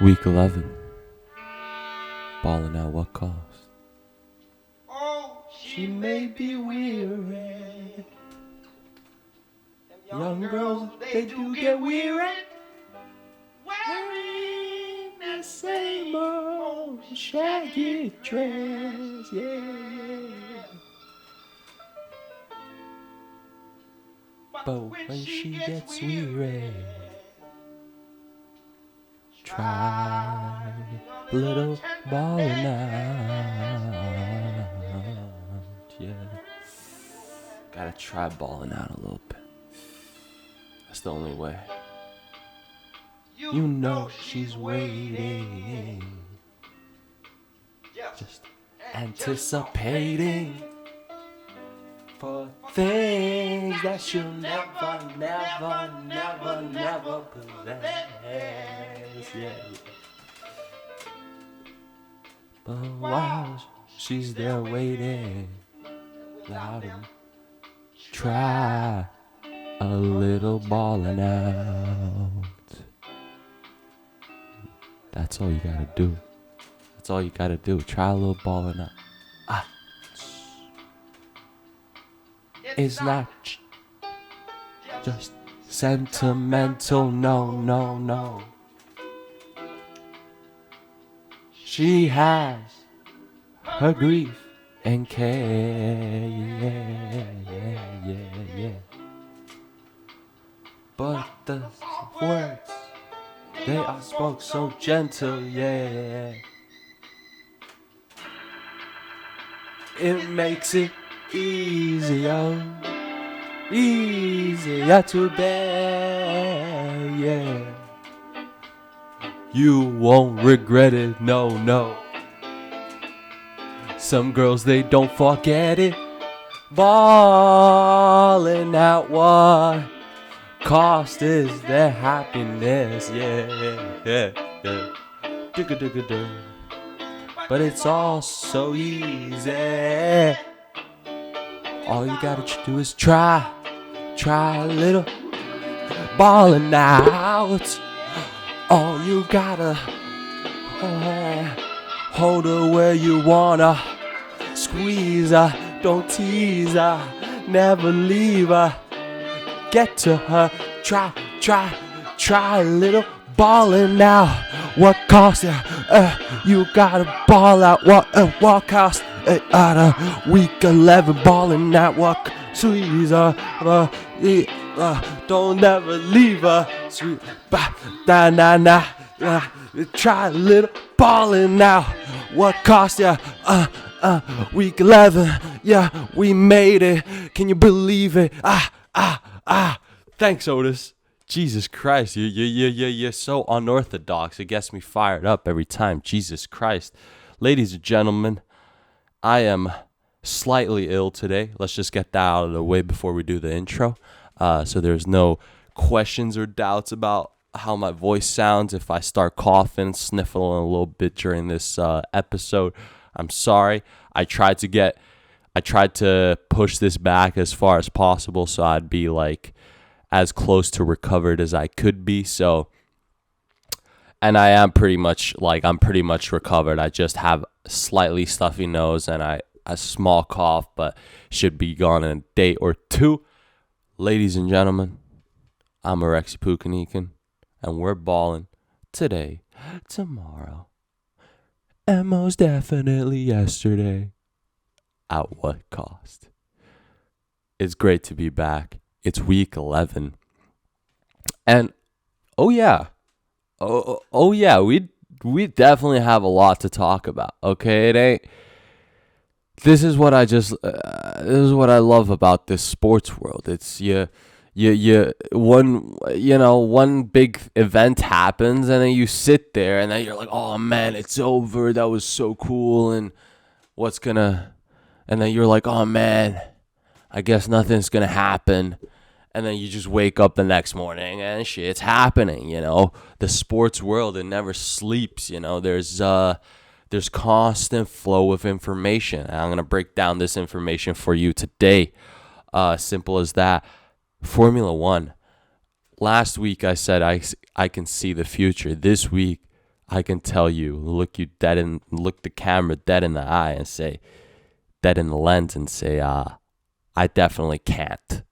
Week 11. Ballin' at what cost? Oh, she may be weary. Young girls, they do get weary. Wearing the same old shaggy dress, yeah. But when she gets weary, try a little ballin' out. Yeah. Gotta try ballin' out a little bit. That's the only way. You know she's waiting, just anticipating for things that she'll never possess. Yeah. But while she's there waiting, loud and try a little ballin' out. That's all you gotta do. That's all you gotta do. Try a little ballin' out. It's not just sentimental, no. She has her grief and care, yeah. But the words, they are spoke so gentle, yeah. It makes it easier to bear, yeah. You won't regret it, no. Some girls, they don't forget it. Ballin' out what cost is their happiness, yeah. But it's all so easy. All you gotta do is try a little ballin' out. All you gotta hold her where you wanna, squeeze her, don't tease her, never leave her. Get to her, try a little ballin' out. What cost you gotta ball out. What cost out of week 11 ballin' out. What squeeze her, don't never leave her. Sweet, nah. Try a little ballin' out. What cost ya? Week 11, yeah, we made it. Can you believe it? Thanks, Otis. Jesus Christ, you're so unorthodox. It gets me fired up every time. Jesus Christ. Ladies and gentlemen, I am slightly ill today. Let's just get that out of the way before we do the intro. So there's no questions or doubts about how my voice sounds if I start coughing, sniffling a little bit during this episode. I'm sorry. I tried to push this back as far as possible so I'd be like as close to recovered as I could be. So, and I am pretty much recovered. I just have a slightly stuffy nose and a small cough, but should be gone in a day or two. Ladies and gentlemen, I'm Alexi Pukanikin, and we're ballin' today, tomorrow, and most definitely yesterday. At what cost? It's great to be back. It's week 11. And we definitely have a lot to talk about. Okay, it ain't. This is what I love about this sports world. It's one big event happens and then you sit there and then you're like, oh man, it's over. That was so cool. And then you're like, oh man, I guess nothing's gonna happen. And then you just wake up the next morning and shit's happening, The sports world, it never sleeps, There's constant flow of information. And I'm going to break down this information for you today. Simple as that. Formula One. Last week I said I can see the future. This week I can tell you, look the camera dead in the eye and say, dead in the lens and say, I definitely can't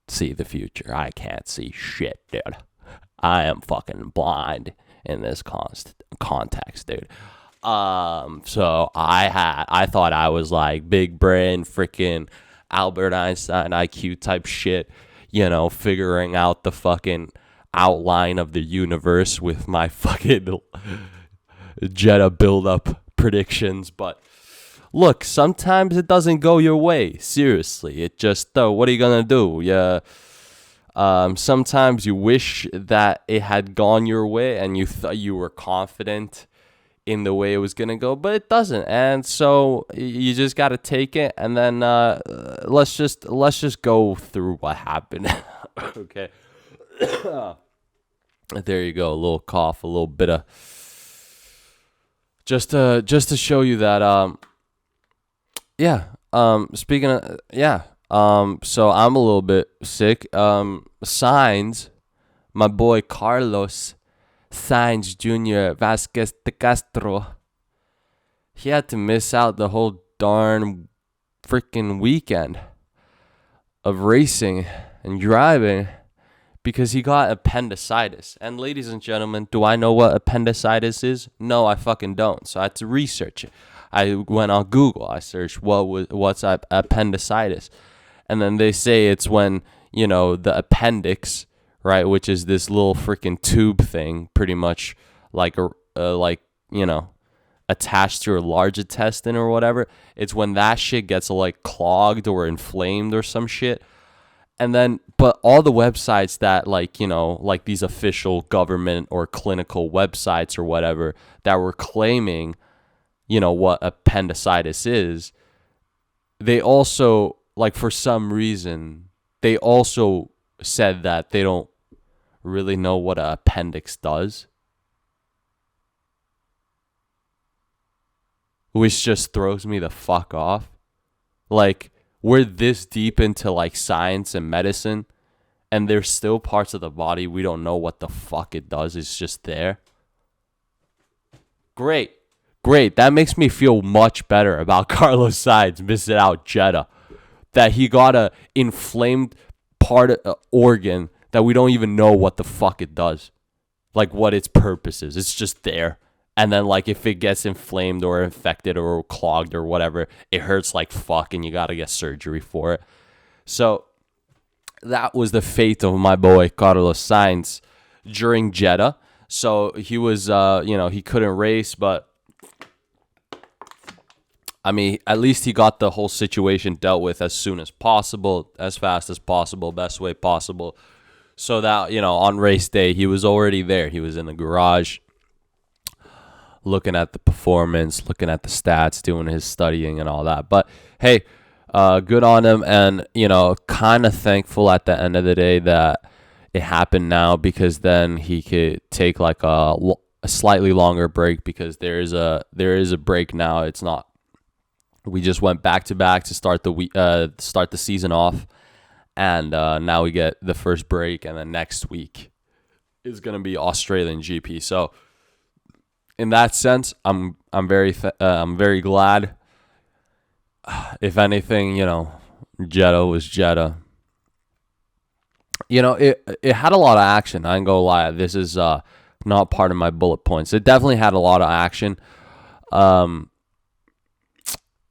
see the future. I can't see shit, dude. I am fucking blind in this context, dude. So I thought I was like big brain, freaking Albert Einstein IQ type shit, figuring out the fucking outline of the universe with my fucking Jetta build-up predictions. But look, sometimes it doesn't go your way. Seriously, it just what are you gonna do? Yeah. Sometimes you wish that it had gone your way and you thought you were confident in the way it was gonna go, but it doesn't, and so you just gotta take it. And then let's just go through what happened. Okay. There you go, a little cough, a little bit of just to show you that speaking of so I'm a little bit sick. Signs, my boy Carlos Sainz Jr. Vasquez de Castro, he had to miss out the whole darn freaking weekend of racing and driving because he got appendicitis. And ladies and gentlemen, do I know what appendicitis is? No, I fucking don't. So I had to research it. I went on Google. I searched what's appendicitis. And then they say it's when, the appendix, right, which is this little freaking tube thing, pretty much like attached to your large intestine or whatever. It's when that shit gets like clogged or inflamed or some shit. And then, but all the websites that like these official government or clinical websites or whatever that were claiming, what appendicitis is, they also, like, for some reason, they also said that they don't really know what an appendix does, which just throws me the fuck off. Like, we're this deep into like science and medicine, and there's still parts of the body we don't know what the fuck it does. It's just there. Great. That makes me feel much better about Carlos Sainz missing out Jeddah. That he got a inflamed part of organ that we don't even know what the fuck it does. Like, what its purpose is. It's just there. And then, like, if it gets inflamed or infected or clogged or whatever, it hurts like fuck and you got to get surgery for it. So that was the fate of my boy Carlos Sainz during Jeddah. So he was, he couldn't race, but I mean, at least he got the whole situation dealt with as soon as possible, as fast as possible, best way possible. So that, on race day, he was already there. He was in the garage looking at the performance, looking at the stats, doing his studying and all that. But hey, good on him. And, kind of thankful at the end of the day that it happened now, because then he could take like a slightly longer break, because there is a break now. It's not, we just went back to back to start the season off. And now we get the first break, and then next week is going to be Australian GP. So in that sense, I'm very glad. If anything, Jeddah was Jeddah. It had a lot of action. I ain't gonna lie. This is not part of my bullet points. It definitely had a lot of action.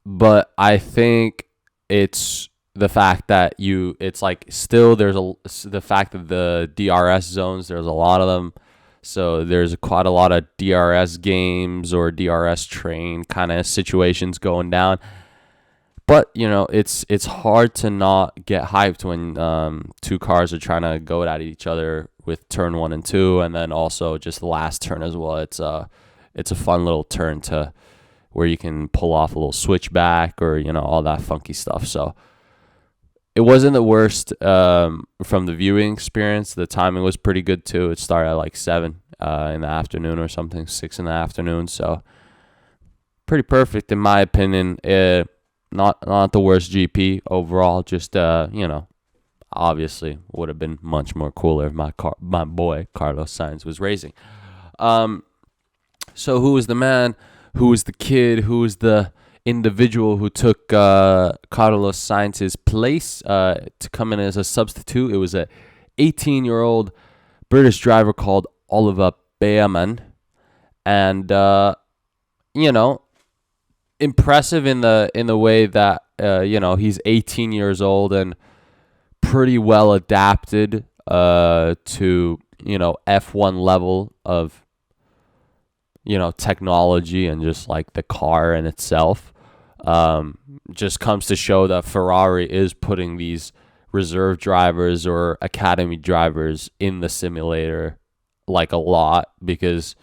But I think it's the fact that it's like still the fact that the DRS zones, there's a lot of them. So there's quite a lot of DRS games or DRS train kind of situations going down. But, it's hard to not get hyped when two cars are trying to go at each other with turn 1 and 2, and then also just the last turn as well. It's a fun little turn to where you can pull off a little switchback or, all that funky stuff. So it wasn't the worst from the viewing experience. The timing was pretty good too. It started at like 7 in the afternoon or something, 6 in the afternoon. So pretty perfect in my opinion. Not the worst GP overall. Just obviously would have been much more cooler if my boy Carlos Sainz was racing. So who was the man? Who was the kid? Who was the individual who took Carlos Sainz's place to come in as a substitute? It was a 18-year-old British driver called Oliver Bearman, and impressive in the way that he's 18 years old and pretty well adapted to F1 level of technology and just like the car in itself. Just comes to show that Ferrari is putting these reserve drivers or academy drivers in the simulator like a lot, because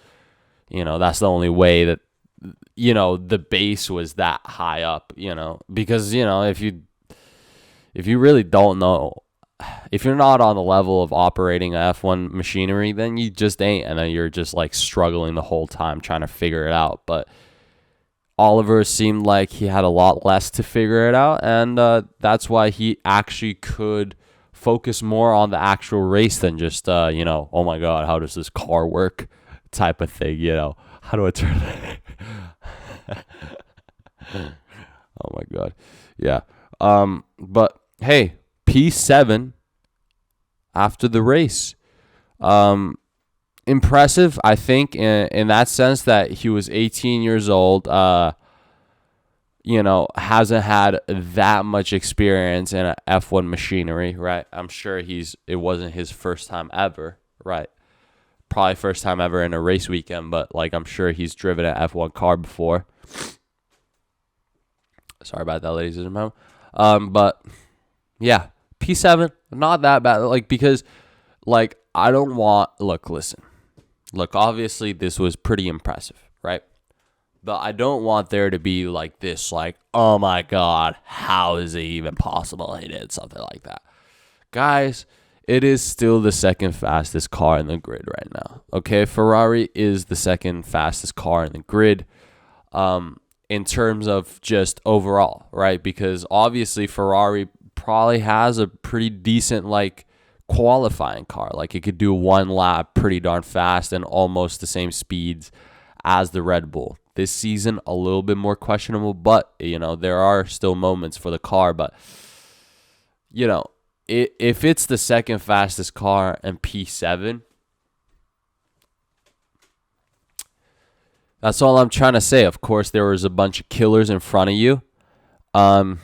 that's the only way that the base was that high up, because if you really don't know, if you're not on the level of operating a F1 machinery, then you just ain't, and then you're just like struggling the whole time trying to figure it out. But Oliver seemed like he had a lot less to figure it out, and that's why he actually could focus more on the actual race than just oh my god, how does this car work type of thing. How do I turn that? Oh my god. Yeah. But hey, P7 after the race. Impressive, I think, in that sense that he was 18 years old, hasn't had that much experience in a F1 machinery, right? I'm sure it wasn't his first time ever, right? Probably first time ever in a race weekend, but like I'm sure he's driven an F1 car before. Sorry about that, ladies and gentlemen. But yeah, P7, not that bad. Like, because like I don't want, listen, obviously this was pretty impressive, right? But I don't want there to be like this, like, oh my god, how is it even possible he did something like that? Guys, it is still the second fastest car in the grid right now. Okay, Ferrari is the second fastest car in the grid in terms of just overall, right? Because obviously Ferrari probably has a pretty decent like qualifying car. Like it could do one lap pretty darn fast and almost the same speeds as the Red Bull. This season, a little bit more questionable, but there are still moments for the car. But if it's the second fastest car and P7, that's all I'm trying to say. Of course, there was a bunch of killers in front of you. I'm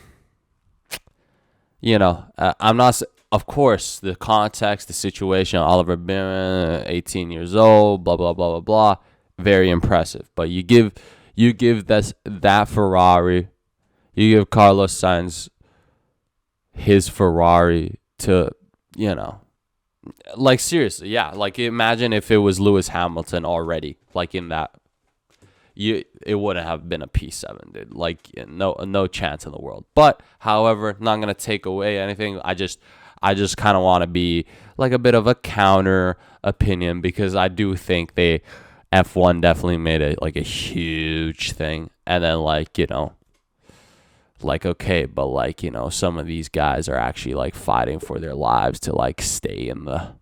not. Of course, the context, the situation. Oliver Bearman, 18 years old, blah blah blah blah blah. Very impressive. But you give that Ferrari, you give Carlos Sainz his Ferrari to, like seriously, yeah. Like imagine if it was Lewis Hamilton already, like in that, it wouldn't have been a P7, dude. Like no chance in the world. But however, not gonna take away anything. I just kind of want to be like a bit of a counter opinion, because I do think F1 definitely made it like a huge thing, and then okay, but some of these guys are actually like fighting for their lives to like stay in the,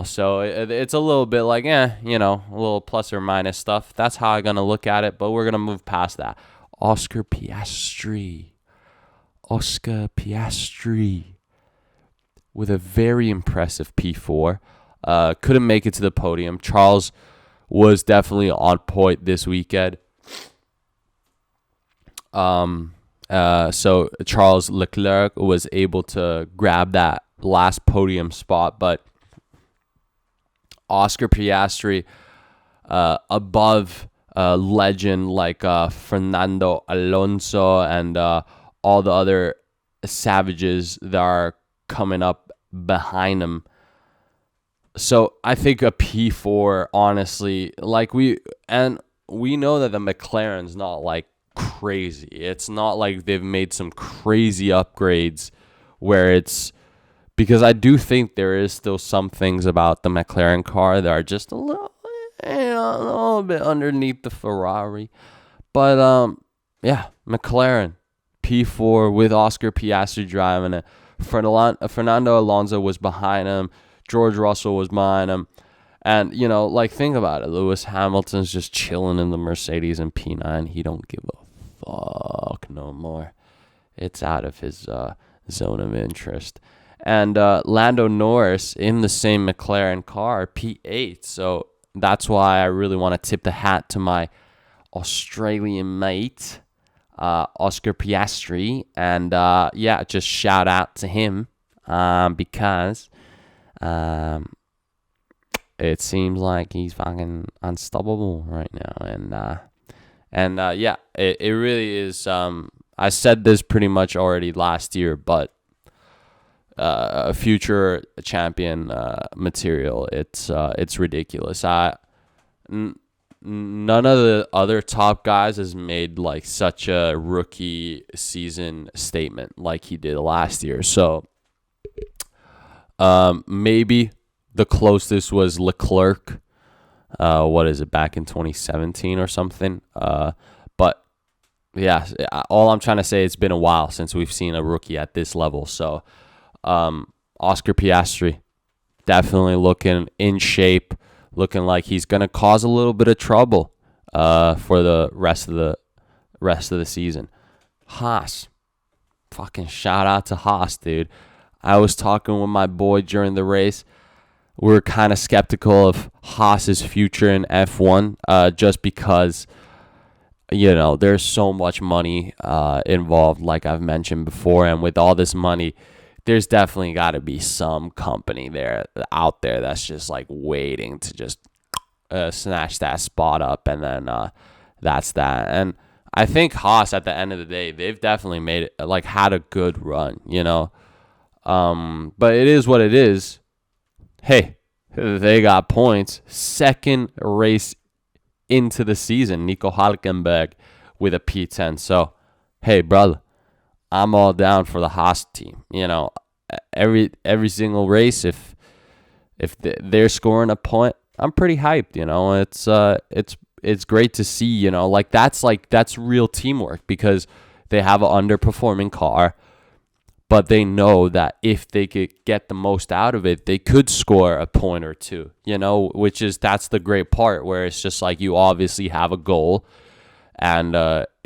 so it's a little bit like a little plus or minus stuff. That's how I'm gonna look at it, but we're gonna move past that. Oscar Piastri with a very impressive P4. Couldn't make it to the podium. Charles was definitely on point this weekend. So Charles Leclerc was able to grab that last podium spot, but Oscar Piastri, above legend like Fernando Alonso and all the other savages that are coming up behind him. So I think a P4, honestly, like we know that the McLaren's not like crazy. It's not like they've made some crazy upgrades where it's, because I do think there is still some things about the McLaren car that are just a little bit underneath the Ferrari. But yeah, McLaren P4 with Oscar Piastri driving it. Fernando Alonso was behind him. George Russell was behind him. And, like, think about it. Lewis Hamilton's just chilling in the Mercedes and P9. He don't give a fuck no more. It's out of his zone of interest. And Lando Norris in the same McLaren car, P8. So that's why I really want to tip the hat to my Australian mate, Oscar Piastri. And, just shout out to him because it seems like he's fucking unstoppable right now. And it really is. I said this pretty much already last year, but a future champion material. It's ridiculous. None of the other top guys has made like such a rookie season statement like he did last year. So maybe the closest was Leclerc. What is it, back in 2017 or something? But yeah, all I'm trying to say, it's been a while since we've seen a rookie at this level. So Oscar Piastri, definitely looking in shape, looking like he's gonna cause a little bit of trouble for the rest of the season. Haas, fucking shout out to Haas, dude. I was talking with my boy during the race. We were kind of skeptical of Haas's future in F1, just because, there's so much money involved, like I've mentioned before. And with all this money, there's definitely got to be some company out there that's just like waiting to just snatch that spot up. And then that's that. And I think Haas, at the end of the day, they've definitely made it, like, had a good run, but it is what it is. Hey, they got points. Second race into the season, Nico Hülkenberg with a P10. So, hey, brother, I'm all down for the Haas team. Every single race, if they're scoring a point, I'm pretty hyped. It's great to see. That's real teamwork, because they have an underperforming car. But they know that if they could get the most out of it, they could score a point or two, that's the great part, where it's just like you obviously have a goal, and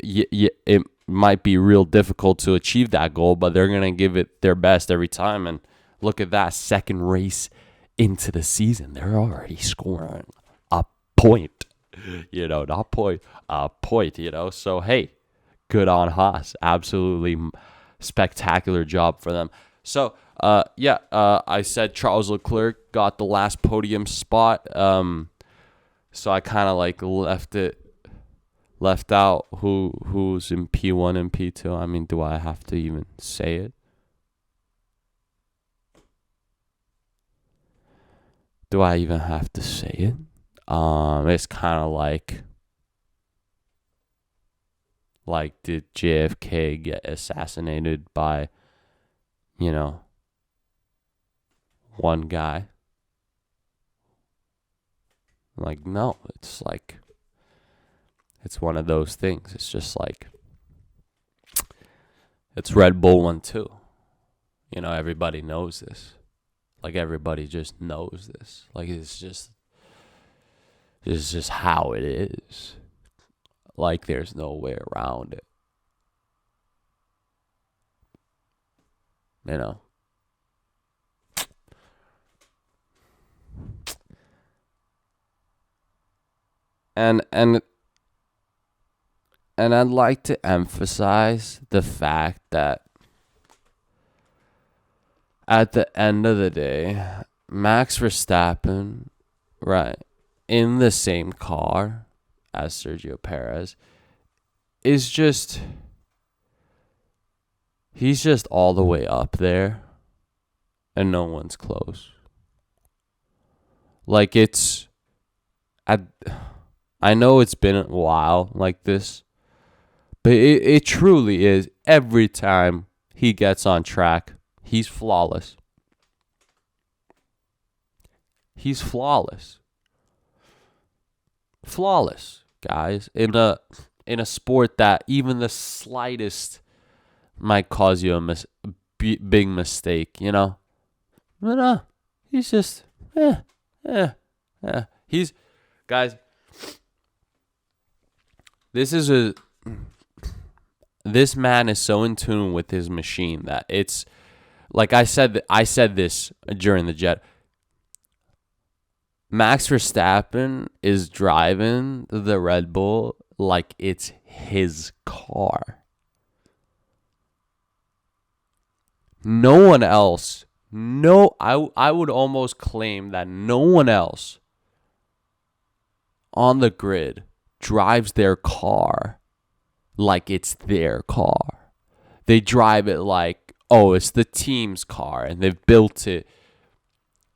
it might be real difficult to achieve that goal, but they're going to give it their best every time. And look at that, second race into the season, they're already scoring a point, not point, a point, So, hey, good on Haas. Absolutely spectacular job for them. So, I said Charles Leclerc got the last podium spot. So I kind of like left out who's in P1 and P2. I mean, do I have to even say it? Do I even have to say it? It's kind of like, did JFK get assassinated by, one guy? Like, no, it's one of those things. It's just like, it's Red Bull 1-2. Everybody knows this. Like, everybody just knows this. Like, it's just how it is. Like, there's no way around it. And I'd like to emphasize the fact that at the end of the day, Max Verstappen, right, in the same car as Sergio Perez, he's just all the way up there, and no one's close. Like, I know it's been a while like this, but it truly is. Every time he gets on track, he's flawless. He's flawless. Flawless, guys, in a sport that even the slightest might cause you a big mistake, But no, he's just Yeah, guys. This man is so in tune with his machine that it's like I said this during the jet. Max Verstappen is driving the Red Bull like it's his car. No one else, I would almost claim that no one else on the grid drives their car like it's their car. They drive it like, oh, it's the team's car and they've built it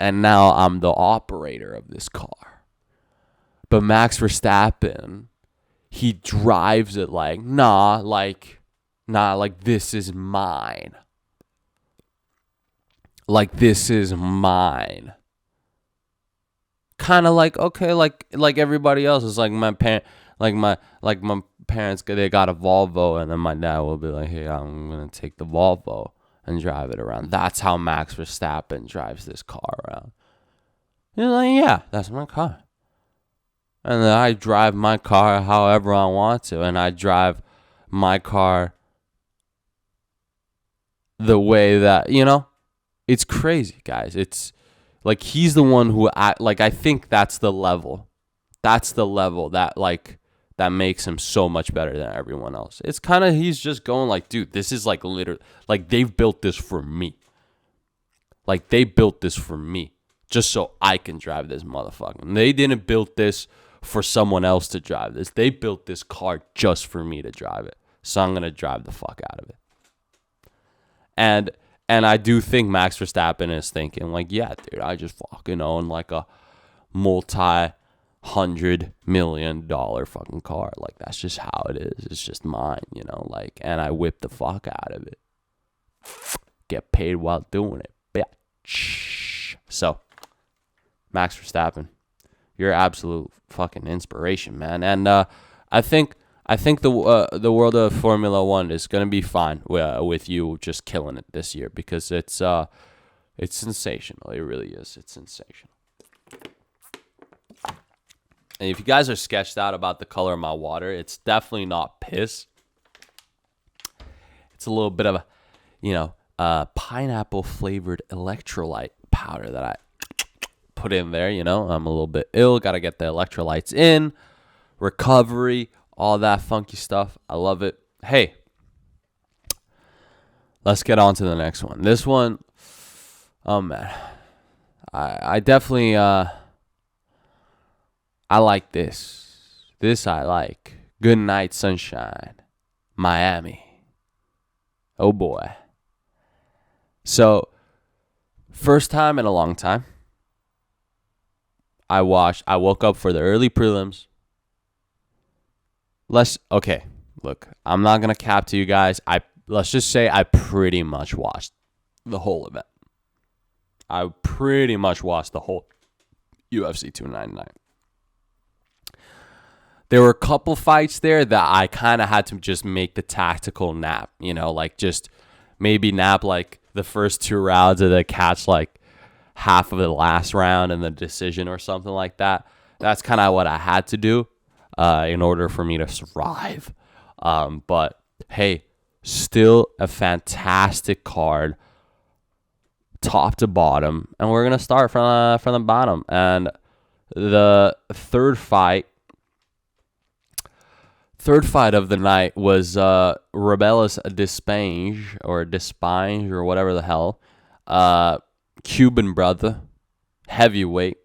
and now I'm the operator of this car. But Max Verstappen, he drives it like, like this is mine. Like this is mine. Kind of like, okay, like everybody else is like my parents, they got a Volvo, and then my dad will be like, hey, I'm gonna take the Volvo and drive it around. That's how Max Verstappen drives this car around. He's like, yeah, that's my car. And then I drive my car however I want to, and I drive my car the way that, it's crazy, guys. It's like he's the one who, I think that's the level. That's the level that, that makes him so much better than everyone else. It's kind of, he's just going like, dude, this is like literally, like they've built this for me. Like they built this for me just so I can drive this motherfucker. And they didn't build this for someone else to drive this. They built this car just for me to drive it. So I'm going to drive the fuck out of it. And I do think Max Verstappen is thinking like, yeah, dude, I just fucking own like a multi-$100 million fucking car. Like that's just how it is. It's just mine, and I whip the fuck out of it. Get paid while doing it, bitch. So, Max Verstappen, you're absolute fucking inspiration, man. And I think the world of Formula One is gonna be fine with you just killing it this year because it's sensational. It really is. It's sensational. And if you guys are sketched out about the color of my water, it's definitely not piss. It's a little bit of a pineapple flavored electrolyte powder that I put in there. I'm a little bit ill. Got to get the electrolytes in. Recovery. All that funky stuff. I love it. Hey, let's get on to the next one. This one, oh man, I definitely, I like this. This I like. Good Night Sunshine, Miami. Oh boy. So, first time in a long time, I woke up for the early prelims. Look, I'm not going to cap to you guys. Let's just say I pretty much watched the whole event. I pretty much watched the whole UFC 299. There were a couple fights there that I kind of had to just make the tactical nap, just maybe nap like the first 2 rounds and then catch like half of the last round and the decision or something like that. That's kind of what I had to do. In order for me to survive. But hey, still a fantastic card, top to bottom. And we're going to start from the bottom. And the third fight of the night was Rebellis Despange or whatever the hell. Cuban brother, heavyweight.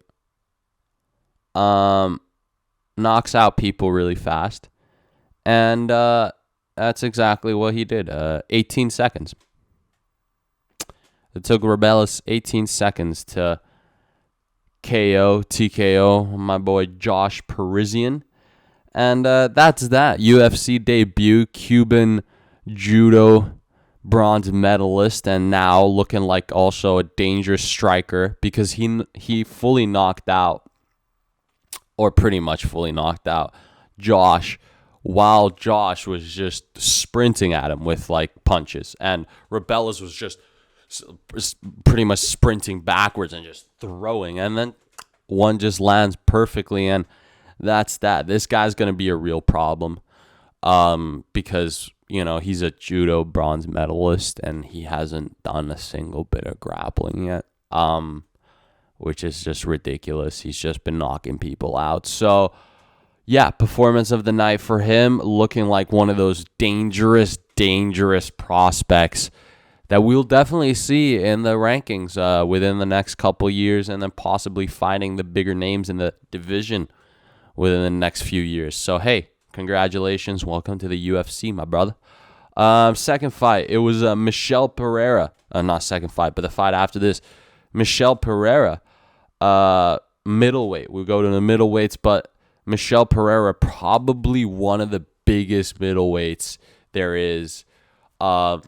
Knocks out people really fast. And that's exactly what he did. 18 seconds. It took Rebellis 18 seconds to TKO my boy Josh Parisian. And that's that. UFC debut, Cuban judo bronze medalist, and now looking like also a dangerous striker because he fully knocked out, or pretty much fully knocked out, Josh, while Josh was just sprinting at him with like punches, and Rebellis was just pretty much sprinting backwards and just throwing, and then one just lands perfectly, and that's that. This guy's going to be a real problem because, he's a judo bronze medalist, and he hasn't done a single bit of grappling yet, which is just ridiculous. He's just been knocking people out. So, yeah, performance of the night for him, looking like one of those dangerous prospects that we'll definitely see in the rankings within the next couple years, and then possibly fighting the bigger names in the division within the next few years. So, hey, congratulations. Welcome to the UFC, my brother. Second fight, it was Michel Pereira. Not second fight, but the fight after this. Michel Pereira, middleweight. We'll go to the middleweights, but Michel Pereira, probably one of the biggest middleweights there is. I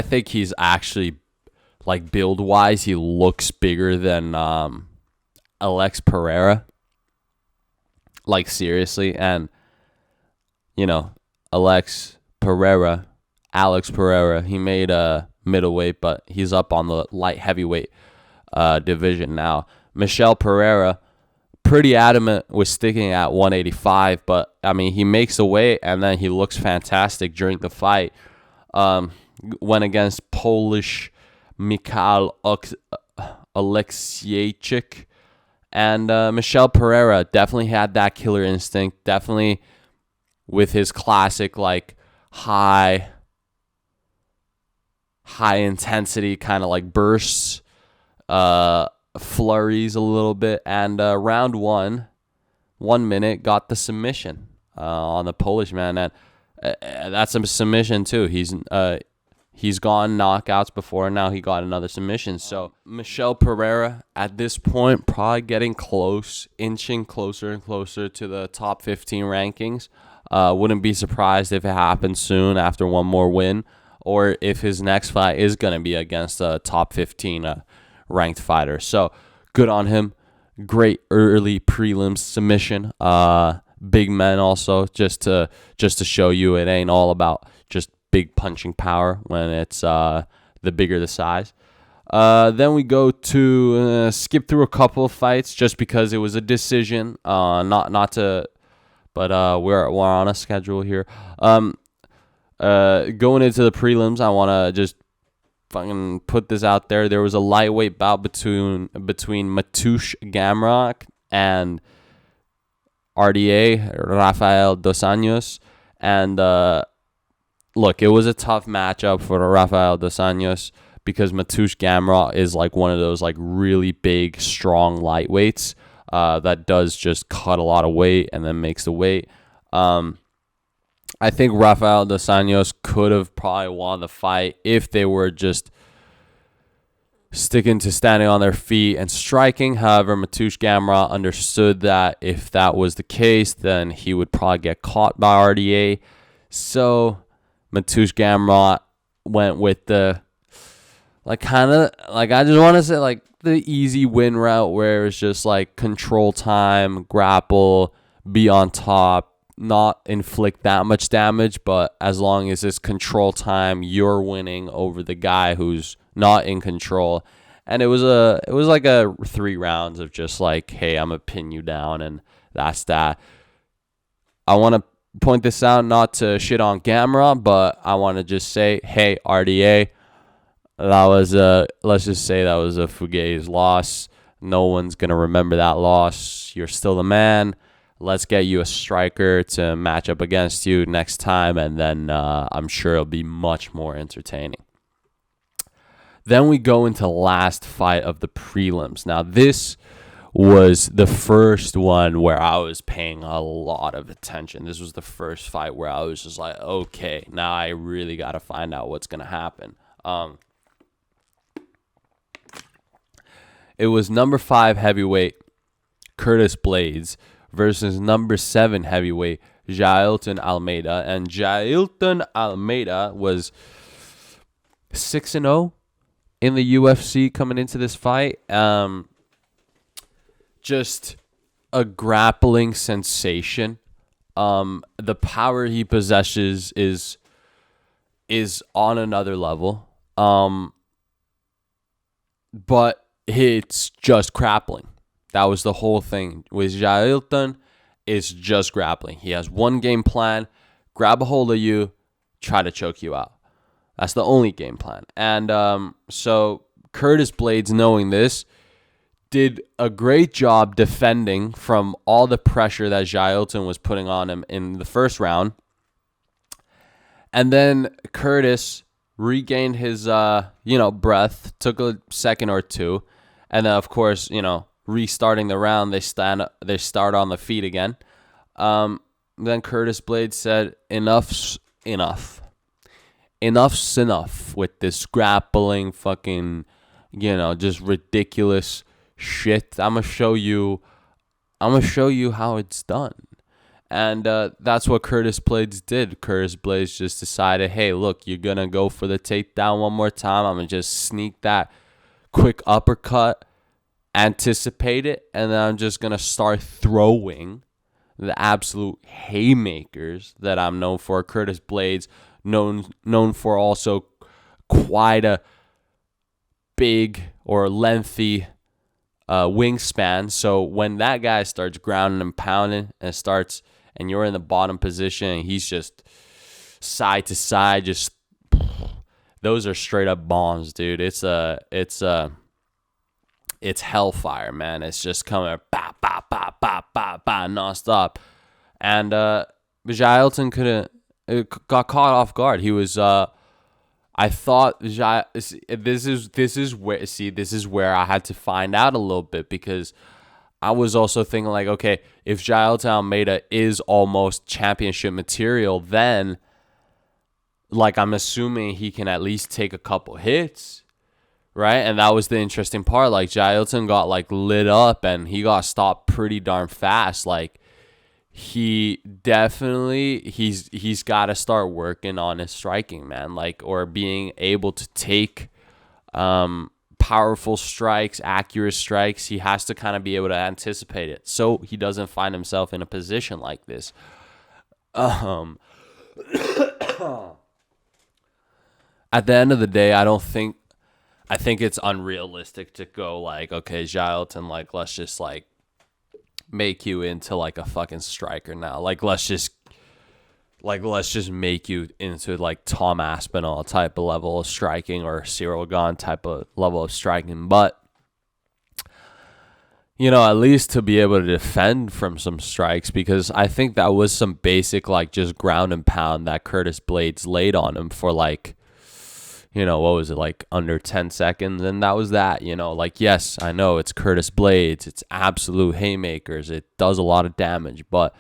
think he's actually, build-wise, he looks bigger than Alex Pereira. Seriously. And, Alex Pereira, he made a middleweight, but he's up on the light heavyweight division now. Michel Pereira, pretty adamant with sticking at 185, but, he makes a weight, and then he looks fantastic during the fight. Went against Polish Mikhail Aleksiejczyk. And Michel Pereira definitely had that killer instinct. Definitely with his classic, high intensity kind of bursts, flurries a little bit. And round 1 minute, got the submission on the Polish man. And that's a submission too. He's gone knockouts before. Now he got another submission. So Michel Pereira at this point probably getting close, inching closer and closer to the top 15 rankings. Wouldn't be surprised if it happens soon after one more win, or if his next fight is going to be against a top 15 ranked fighter. So good on him. Great early prelims submission. Big men also, just to show you it ain't all about just big punching power when it's the bigger the size. Then we go to skip through a couple of fights just because it was a decision. We're on a schedule here. Going into the prelims, I want to just fucking put this out there. There was a lightweight bout between Mateusz Gamrot and RDA, Rafael Dos Anjos. And look, it was a tough matchup for Rafael Dos Anjos because Mateusz Gamrot is one of those really big, strong lightweights that does just cut a lot of weight and then makes the weight. I think Rafael Dos Anjos could have probably won the fight if they were just sticking to standing on their feet and striking. However, Mateusz Gamrot understood that if that was the case, then he would probably get caught by RDA. So Mateusz Gamrot went with the I just want to say the easy win route, where it's just control time, grapple, be on top, not inflict that much damage, but as long as it's control time, you're winning over the guy who's not in control. And it was 3 rounds of just hey, I'm gonna pin you down, and that's that. I want to point this out, not to shit on Gamrot, but I want to just say, hey, RDA, let's just say that was a fugazi loss. No one's gonna remember that loss. You're still the man. Let's get you a striker to match up against you next time, and then I'm sure it'll be much more entertaining. Then we go into last fight of the prelims. Now, this was the first one where I was paying a lot of attention. This was the first fight where I was just okay, now I really got to find out what's going to happen. It was number 5 heavyweight Curtis Blades versus number 7 heavyweight Jailton Almeida. And Jailton Almeida was 6-0 in the UFC coming into this fight. Just a grappling sensation. The power he possesses is on another level. but it's just grappling. That was the whole thing with Jailton. It's just grappling. He has one game plan: grab a hold of you, try to choke you out. That's the only game plan. And so Curtis Blades, knowing this, did a great job defending from all the pressure that Jailton was putting on him in the first round. And then Curtis regained his, breath, took a second or two. And then, of course, restarting the round, they start on the feet again. Then Curtis Blades said, enough's enough. Enough's enough with this grappling fucking, just ridiculous shit. I'm gonna show you how it's done. And that's what Curtis Blades did. Curtis Blades just decided, hey, look, you're gonna go for the takedown one more time. I'm gonna just sneak that quick uppercut, anticipate it, and then I'm just gonna start throwing the absolute haymakers that I'm known for. Curtis Blades, known for also quite a big or lengthy wingspan. So when that guy starts grounding and pounding and you're in the bottom position and he's just side to side, just those are straight up bombs, dude. It's hellfire, man. It's just coming ba ba ba ba ba ba nonstop. And Jailton got caught off guard. He was I thought this is where I had to find out a little bit, because I was also thinking like, okay, if Jailton Almeida is almost championship material, then like I'm assuming he can at least take a couple hits, right? And that was the interesting part. Like Jailton got like lit up and he got stopped pretty darn fast. Like he definitely he's got to start working on his striking, man. Like, or being able to take powerful strikes, accurate strikes. He has to kind of be able to anticipate it so he doesn't find himself in a position like this. At the end of the day, I think it's unrealistic to go like, okay, Jailton, like let's just like make you into like a fucking striker now. Like let's just make you into like Tom Aspinall type of level of striking, or Cyril Gahn type of level of striking. But at least to be able to defend from some strikes, because I think that was some basic like just ground and pound that Curtis Blades laid on him for like, what was it, like under 10 seconds? And that was that, like, yes, I know it's Curtis Blades. It's absolute haymakers. It does a lot of damage. But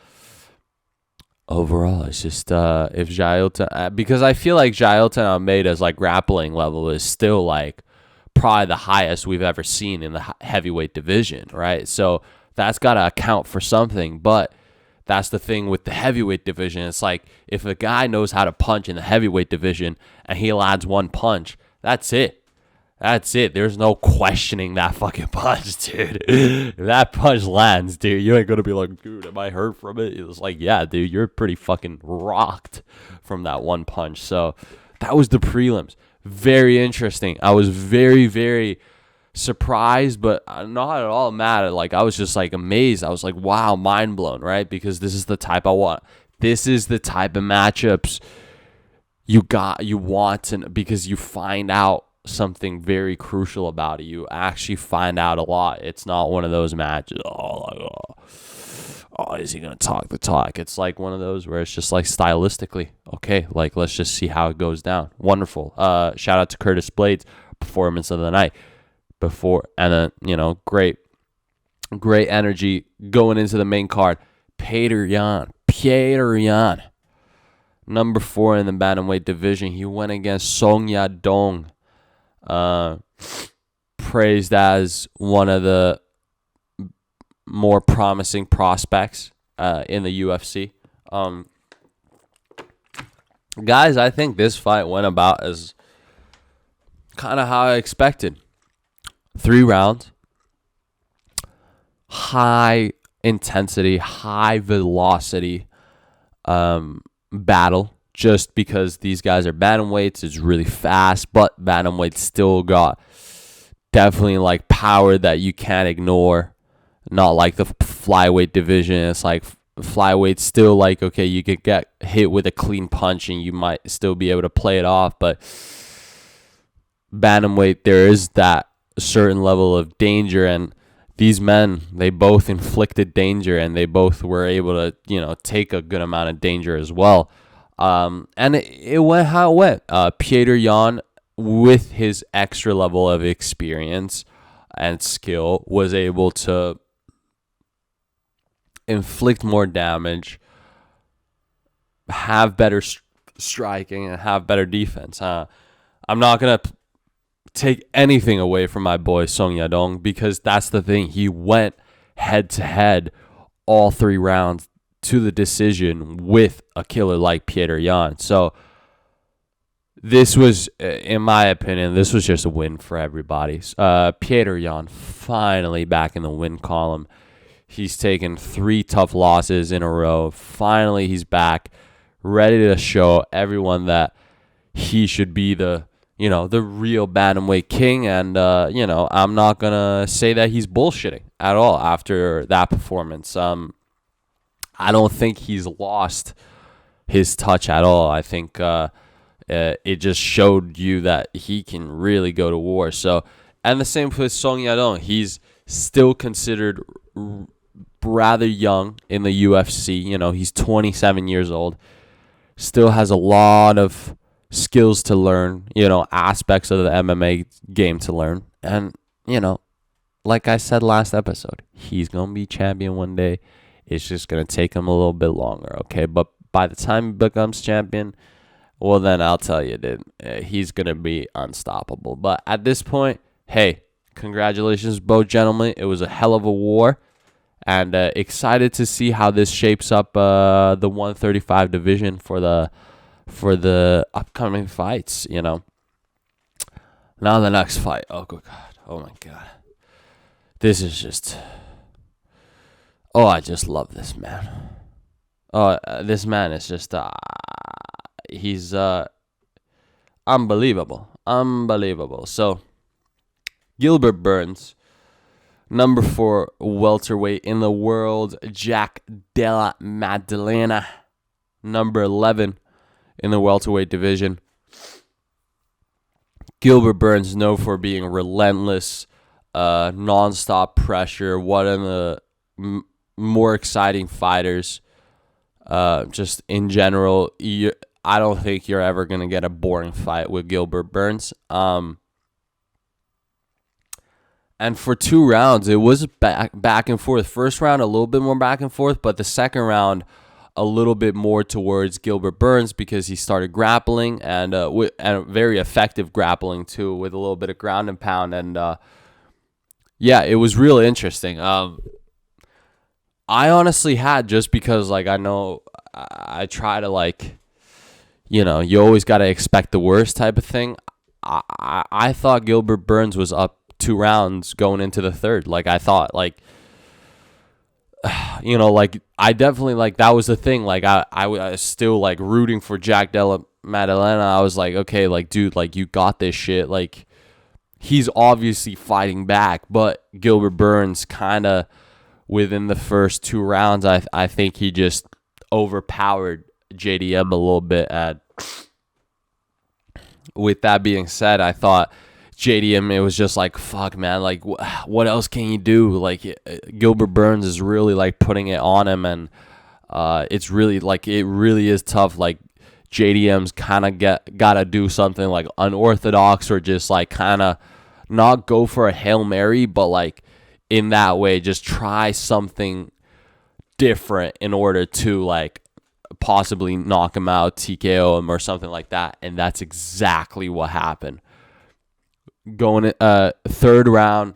overall, it's just if Jailton, because I feel like Jailton Almeida's like grappling level is still like probably the highest we've ever seen in the heavyweight division, right? So that's got to account for something. But that's the thing with the heavyweight division. It's like if a guy knows how to punch in the heavyweight division and he lands one punch, that's it. That's it. There's no questioning that fucking punch, dude. If that punch lands, dude, you ain't going to be like, dude, am I hurt from it? It's like, yeah, dude, you're pretty fucking rocked from that one punch. So that was the prelims. Very interesting. I was very, very surprised, but not at all mad. Like I was just like amazed. I was like, wow, mind blown, right? Because this is the type I want. This is the type of matchups you want, and because you find out something very crucial about it. You actually find out a lot. It's not one of those matches, is he gonna talk the talk? It's like one of those where it's just like stylistically, okay, like let's just see how it goes down. Wonderful. Shout out to Curtis Blades, performance of the night. And then great energy going into the main card. Petr Yan, number 4 in the bantamweight division. He went against Song Yadong, praised as one of the more promising prospects in the UFC. Guys, I think this fight went about as kind of how I expected. 3 rounds, high intensity, high velocity battle, just because these guys are bantamweights. It's really fast, but bantamweights still got definitely like power that you can't ignore. Not like the flyweight division. It's like flyweight still like, okay, you could get hit with a clean punch and you might still be able to play it off, but bantamweight, there is that certain level of danger, and these men, they both inflicted danger, and they both were able to, take a good amount of danger as well. And it went how it went. Petr Yan, with his extra level of experience and skill, was able to inflict more damage, have better striking, and have better defense. I'm not going to take anything away from my boy Song Yadong, because that's the thing. He went head to head all 3 rounds to the decision with a killer like Petr Yan. So this was, in my opinion, this was just a win for everybody. Petr Yan finally back in the win column. He's taken 3 tough losses in a row. Finally, he's back, ready to show everyone that he should be the real bantamweight king. And, I'm not going to say that he's bullshitting at all after that performance. I don't think he's lost his touch at all. I think it just showed you that he can really go to war. So, and the same with Song Yadong. He's still considered rather young in the UFC. He's 27 years old. Still has a lot of skills to learn, aspects of the MMA game to learn. And, like I said last episode, he's going to be champion one day. It's just going to take him a little bit longer, okay? But by the time he becomes champion, well, then I'll tell you, dude, he's going to be unstoppable. But at this point, hey, congratulations, both gentlemen. It was a hell of a war. And excited to see how this shapes up the 135 division for the upcoming fights, Now the next fight. Oh, good God. Oh, my God. This is just... Oh, I just love this man. Oh, this man is just... he's unbelievable. Unbelievable. So, Gilbert Burns, number 4 welterweight in the world. Jack Della Maddalena, number 11 in the welterweight division. Gilbert Burns known for being relentless, non-stop pressure, one of the more exciting fighters. Just in general, I don't think you're ever going to get a boring fight with Gilbert Burns. And for 2 rounds, it was back and forth. First round, a little bit more back and forth, but the second round, a little bit more towards Gilbert Burns, because he started grappling, and very effective grappling too, with a little bit of ground and pound. And yeah, it was real interesting. I honestly had, just because I know I try to you always got to expect the worst type of thing. I thought Gilbert Burns was up 2 rounds going into the third. I thought I definitely that was the thing. I was still rooting for Jack Della Maddalena. I was okay, dude, you got this shit. He's obviously fighting back, but Gilbert Burns kind of within the first 2 rounds, I think he just overpowered JDM a little bit. And with that being said, I thought JDM, it was just fuck, man, what else can you do? Gilbert Burns is really putting it on him, and it's really it really is tough. JDM's kind of gotta do something unorthodox, or just kind of not go for a Hail Mary, but in that way, just try something different in order to possibly knock him out, TKO him, or something like that. And that's exactly what happened. Going third round,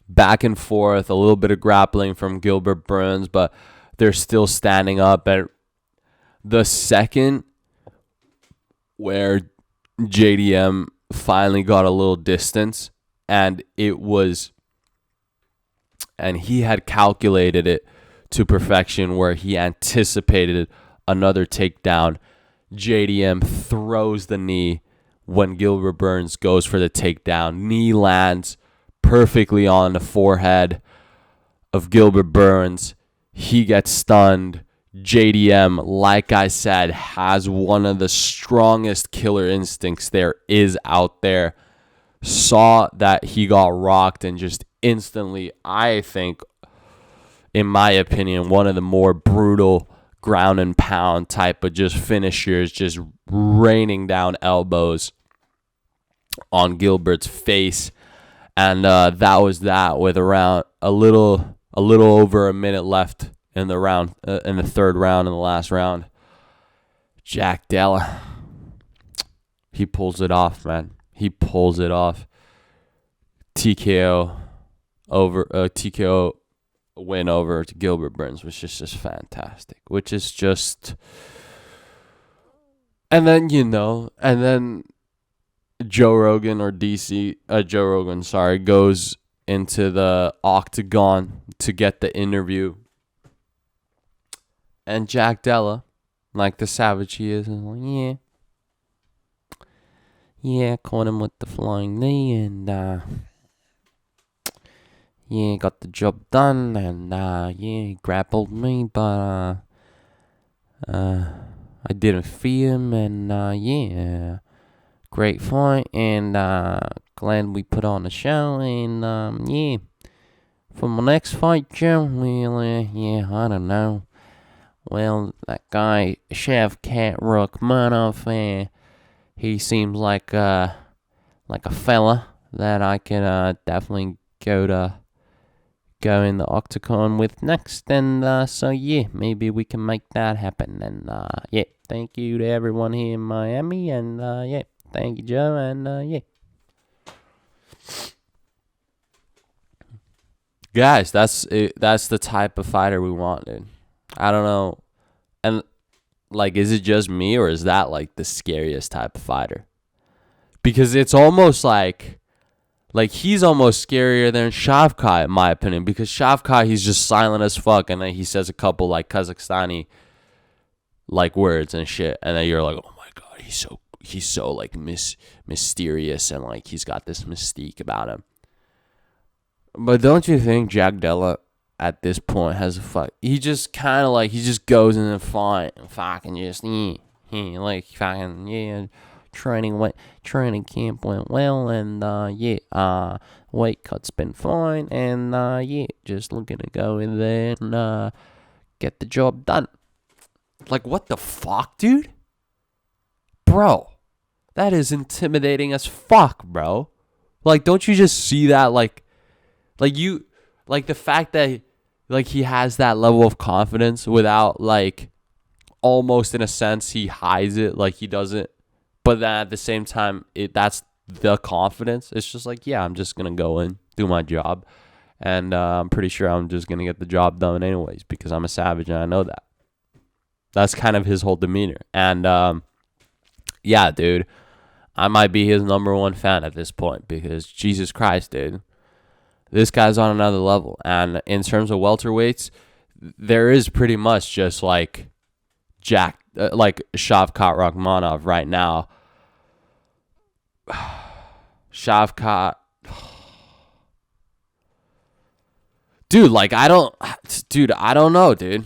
back and forth, a little bit of grappling from Gilbert Burns, but they're still standing up. And the second where JDM finally got a little distance, and he had calculated it to perfection, where he anticipated another takedown. JDM throws the knee when Gilbert Burns goes for the takedown. Knee lands perfectly on the forehead of Gilbert Burns. He gets stunned. JDM, like I said, has one of the strongest killer instincts there is out there. Saw that he got rocked and just instantly, I think, in my opinion, one of the more brutal ground and pound type of just finishers, just raining down elbows on Gilbert's face. And that was that with around a little over a minute left in the round, in the third round, in the last round. Jack Della, he pulls it off, man. He pulls it off. TKO win over to Gilbert Burns, which is just fantastic. Which is just, and then Joe Rogan goes into the octagon to get the interview. And Jack Della, like the savage he is like, yeah, caught him with the flying knee and, got the job done and, he grappled me, but, I didn't fear him and, great fight and, glad we put on the show and, for my next fight, Joe, well, I don't know. Well, that guy, Shavkat Rakhmonov, he seems like a fella that I can definitely go in the octagon with next. And so, maybe we can make that happen. And, thank you to everyone here in Miami. And, thank you, Joe. And, guys, that's the type of fighter we want, dude. I don't know. And, like, is it just me or is that, like, the scariest type of fighter? Because it's almost like he's almost scarier than Shavkat, in my opinion. Because Shavkat, he's just silent as fuck. And then he says a couple, like, Kazakhstani, like, words and shit. And then you're like, oh, my God, he's so like, mysterious. And, like, he's got this mystique about him. But don't you think Jack Della at this point has a fuck? He just kind of like, he just goes in the fight and fucking just, like fucking, training camp went well and, weight cut's been fine and, just looking to go in there and, get the job done. Like, what the fuck, dude? Bro, that is intimidating as fuck, bro. Like, don't you just see that, like the fact that, like, he has that level of confidence without, like, almost in a sense he hides it, like he doesn't, but then at the same time that's the confidence. It's just like, I'm just gonna go in, do my job, and I'm pretty sure I'm just gonna get the job done anyways because I'm a savage and I know that. That's kind of his whole demeanor. And dude, I might be his number one fan at this point because Jesus Christ, dude, this guy's on another level. And in terms of welterweights, there is pretty much just like like Shavkat Rakhmonov right now. Shavkat, dude, like I don't know, dude.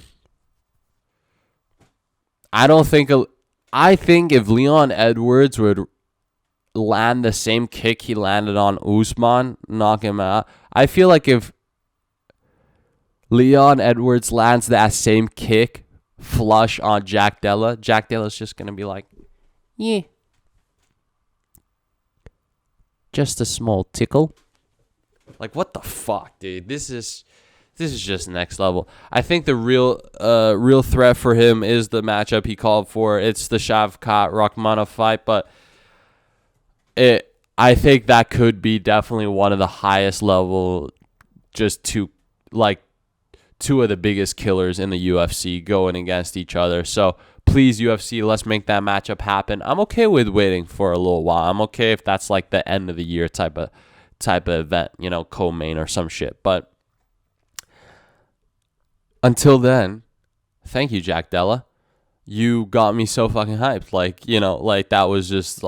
I think if Leon Edwards would land the same kick he landed on Usman, knock him out. I feel like if Leon Edwards lands that same kick flush on Jack Della's just going to be like, just a small tickle. Like, what the fuck, dude? This is just next level. I think the real threat for him is the matchup he called for. It's the Shavkat Rakhmonov fight, but I think that could be definitely one of the highest level, just two of the biggest killers in the UFC going against each other. So please, UFC, let's make that matchup happen. I'm okay with waiting for a little while. I'm okay if that's like the end of the year type of event, co-main or some shit. But until then, thank you, Jack Della. you got me so fucking hyped. Like, you know, like that was just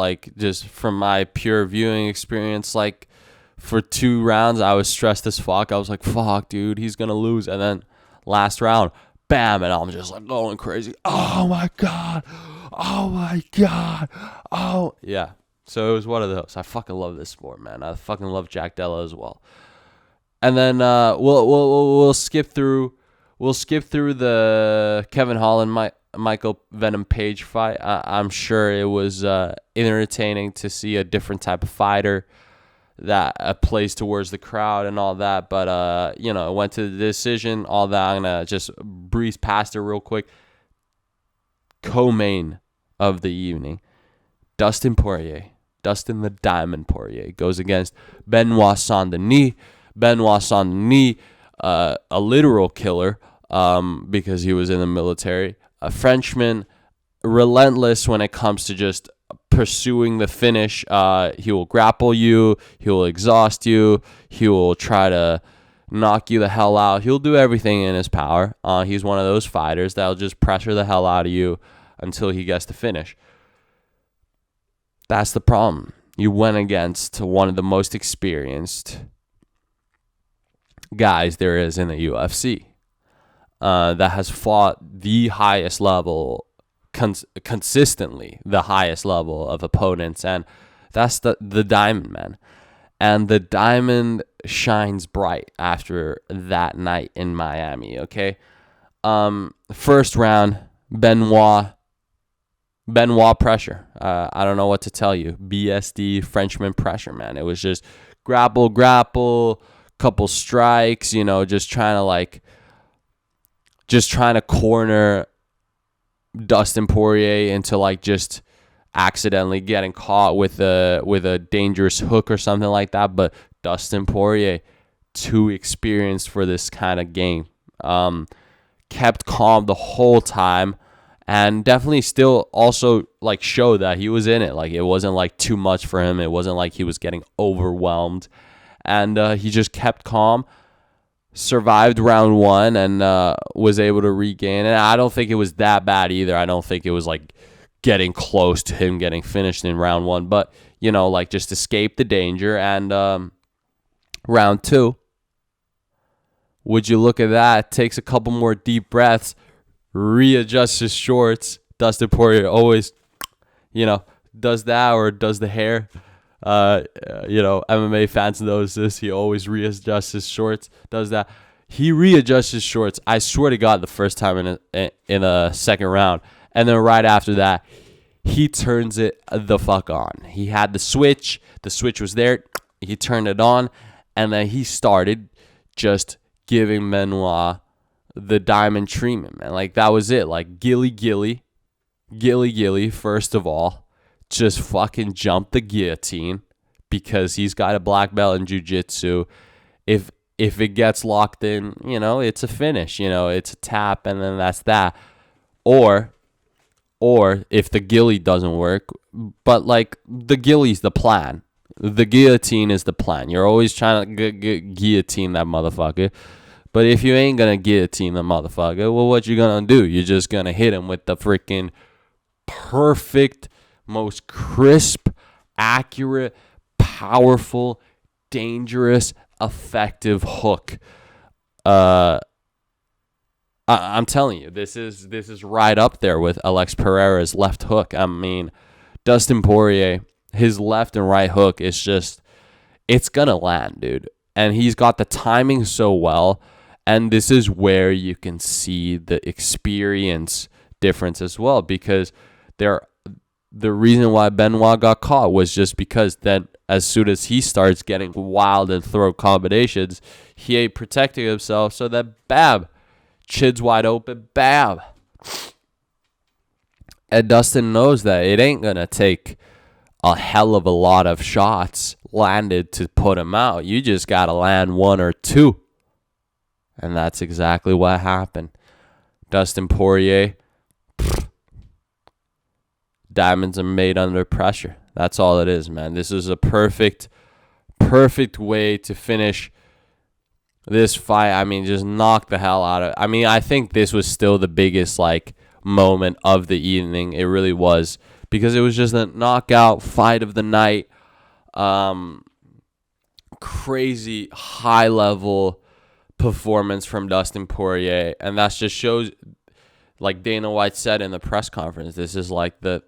from my pure viewing experience. Like for 2 rounds, I was stressed as fuck. I was like, fuck, dude, he's going to lose. And then last round, bam. And I'm just like going crazy. Oh my God. Oh my God. Oh yeah. So it was one of those. I fucking love this sport, man. I fucking love Jack Della as well. And then we'll skip through the Kevin Holland Michael Venom Page fight. I'm sure it was entertaining to see a different type of fighter that plays towards the crowd and all that. But you know, it went to the decision. All that. I'm gonna just breeze past it real quick. Co-main of the evening: Dustin the Diamond Poirier goes against Benoit Saint-Denis. Benoit Saint-Denis, a literal killer, because he was in the military. A Frenchman, relentless when it comes to just pursuing the finish. He will grapple you. He will exhaust you. He will try to knock you the hell out. He'll do everything in his power. He's one of those fighters that'll just pressure the hell out of you until he gets the finish. That's the problem. You went against one of the most experienced guys there is in the UFC, that has fought the highest level, consistently the highest level of opponents, and that's the Diamond, man. And the Diamond shines bright after that night in Miami, okay? First round, Benoit pressure. I don't know what to tell you. BSD Frenchman pressure, man. It was just grapple, couple strikes, you know, just trying to corner Dustin Poirier into like just accidentally getting caught with a dangerous hook or something like that. But Dustin Poirier, too experienced for this kind of game, kept calm the whole time, and definitely still also like showed that he was in it. Like it wasn't like too much for him. It wasn't like he was getting overwhelmed. And he just kept calm, survived round 1, and was able to regain. And I don't think it was that bad either. I don't think it was like getting close to him getting finished in round 1. But, you know, like just escape the danger. And round 2, would you look at that? Takes a couple more deep breaths, readjusts his shorts. Dustin Poirier always, you know, does that, or does the hair. You know, MMA fans knows this. He always readjusts his shorts, does that. He readjusts his shorts, I swear to God, the first time in a second round. And then right after that, he turns it the fuck on. He had the switch. The switch was there. He turned it on. And then he started just giving Benoit the Diamond treatment, man. Like, that was it. Like, gilly, first of all. Just fucking jump the guillotine, because he's got a black belt in jiu-jitsu. If it gets locked in, you know, it's a finish. You know, it's a tap, and then that's that. Or if the gilly doesn't work, but like the gilly's the plan. The guillotine is the plan. You're always trying to guillotine that motherfucker. But if you ain't gonna guillotine the motherfucker, well, what you gonna do? You're just gonna hit him with the freaking perfect, most crisp, accurate, powerful, dangerous, effective hook. I'm telling you, this is right up there with Alex Pereira's left hook. I mean, Dustin Poirier, his left and right hook is just, it's gonna land, dude. And he's got the timing so well. And this is where you can see the experience difference as well, because the reason why Benoit got caught was just because then as soon as he starts getting wild and throw combinations, he ain't protecting himself, so that bam, chin's wide open, bam. And Dustin knows that it ain't going to take a hell of a lot of shots landed to put him out. You just got to land 1 or 2. And that's exactly what happened. Dustin Poirier, diamonds are made under pressure. That's all it is, man. This is a perfect way to finish this fight. I mean, just knock the hell out of it. I mean, I think this was still the biggest, like, moment of the evening. It really was, because it was just a knockout fight of the night. Crazy high level performance from Dustin Poirier, and that just shows, like Dana White said in the press conference, this is the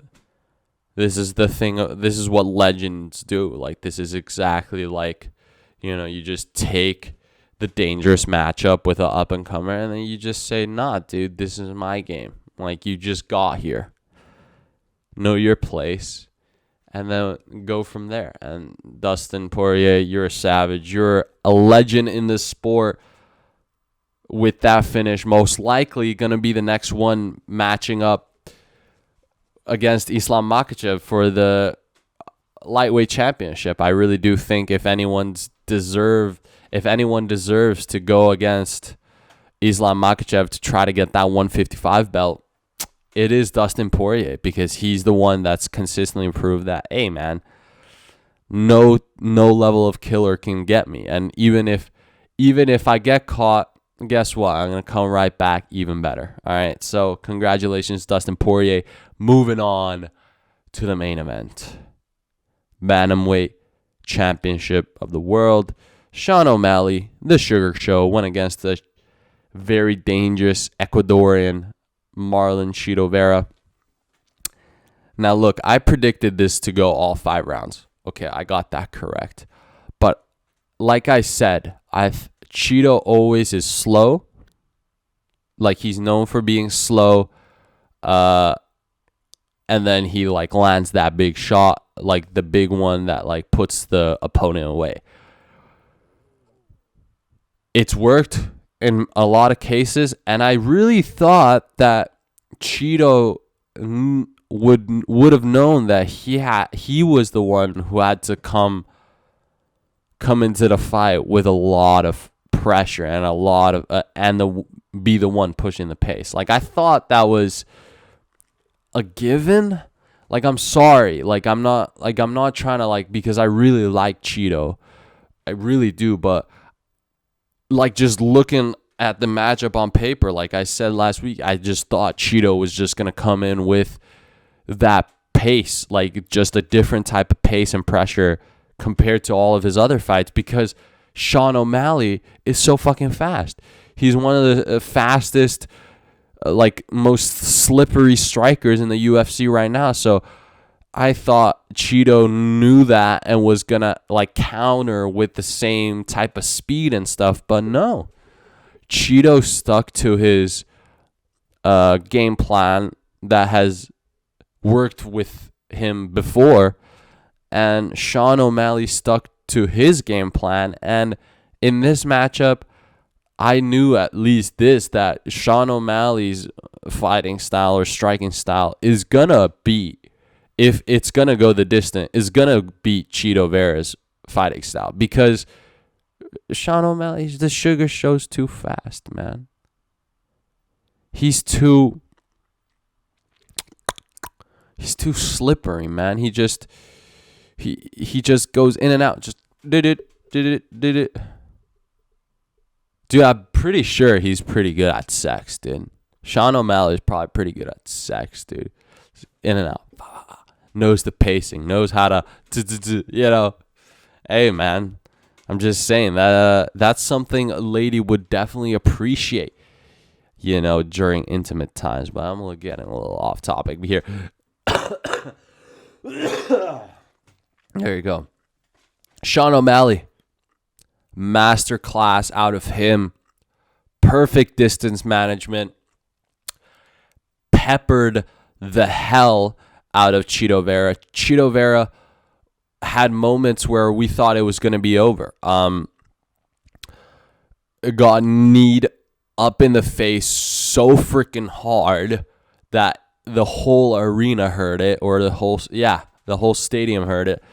thing. This is what legends do. Like, this is exactly like, you just take the dangerous matchup with an up and comer, and then you just say, nah, dude, this is my game. Like, you just got here. Know your place, and then go from there. And Dustin Poirier, you're a savage. You're a legend in this sport. With that finish, most likely going to be the next one matching up against Islam Makhachev for the lightweight championship. I really do think if anyone deserves to go against Islam Makhachev to try to get that 155 belt, it is Dustin Poirier, because he's the one that's consistently proved that, hey man, no level of killer can get me. And even if I get caught, guess what? I'm going to come right back even better. All right. So congratulations, Dustin Poirier. Moving on to the main event. Bantamweight Championship of the World. Sean O'Malley, the Sugar Show, went against the very dangerous Ecuadorian Marlon Chito Vera. Now, look, I predicted this to go all 5 rounds. Okay, I got that correct. But like I said, Chito always is slow. Like, he's known for being slow. And then he, like, lands that big shot, like the big one that, like, puts the opponent away. It's worked in a lot of cases, and I really thought that Chito would have known that he was the one who had to come into the fight with a lot of pressure and a lot of be the one pushing the pace. Like, I thought that was a given. Like, I'm sorry. Like, I'm not trying to, like, because I really like Chito. I really do, but like, just looking at the matchup on paper, like I said last week, I just thought Chito was just going to come in with that pace, like just a different type of pace and pressure compared to all of his other fights, because Sean O'Malley is so fucking fast. He's one of the fastest, like, most slippery strikers in the UFC right now. So I thought Chito knew that and was going to, like, counter with the same type of speed and stuff. But no, Chito stuck to his game plan that has worked with him before. And Sean O'Malley stuck to his game plan. And in this matchup, I knew at least that Sean O'Malley's fighting style or striking style is going to beat, if it's going to go the distance, is going to beat Chito Vera's fighting style, because Sean O'Malley's, the Sugar Show's too fast, man. He's too slippery, man. He just goes in and out. Just did it. Dude, I'm pretty sure he's pretty good at sex, dude. Sean O'Malley is probably pretty good at sex, dude. In and out. Knows the pacing. Knows how to, Hey, man. I'm just saying that that's something a lady would definitely appreciate, during intimate times. But I'm getting a little off topic here. There you go. Sean O'Malley. Masterclass out of him. Perfect distance management. Peppered the hell out of Chito Vera. Chito Vera had moments where we thought it was going to be over. It got kneed up in the face so freaking hard that the whole arena heard it, or the whole stadium heard it.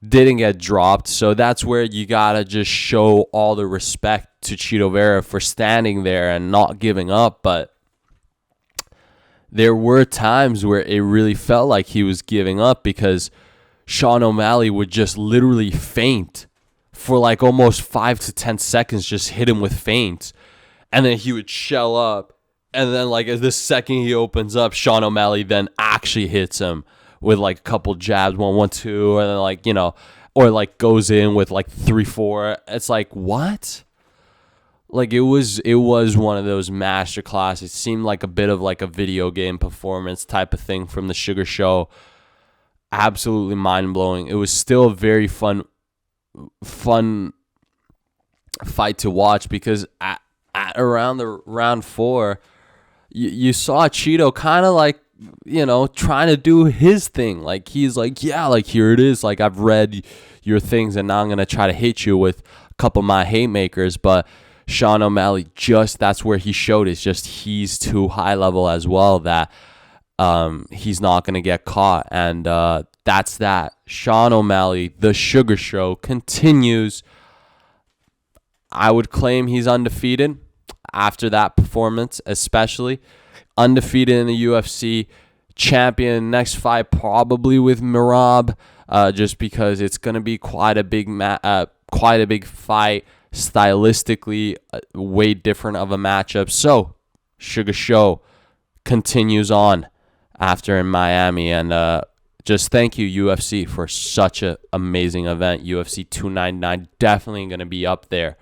Didn't get dropped. So that's where you got to just show all the respect to Chito Vera for standing there and not giving up. But there were times where it really felt like he was giving up, because Sean O'Malley would just literally faint for like almost 5 to 10 seconds, just hit him with feints. And then he would shell up And then, like, as the second he opens up, Sean O'Malley then actually hits him with, like, a couple jabs, 1-1-2, and then, like, or, like, goes in with, like, 3-4. It's like, what? Like, it was one of those master classes. It seemed like a bit of, like, a video game performance type of thing from the Sugar Show. Absolutely mind-blowing. It was still a very fun fight to watch, because at around the round 4, you saw Cheeto kind of like, trying to do his thing. Like, he's like, yeah, like, here it is. Like, I've read your things, and now I'm going to try to hit you with a couple of my haymakers. But Sean O'Malley, that's where he showed it's just he's too high level as well, that he's not going to get caught. And that's that. Sean O'Malley, the Sugar Show, continues. I would claim he's undefeated after that performance, especially. Undefeated in the UFC. Champion next fight probably with Merab, just because it's going to be quite a big fight. Stylistically, way different of a matchup. So, Sugar Show continues on after in Miami. And just thank you, UFC, for such an amazing event. UFC 299 definitely going to be up there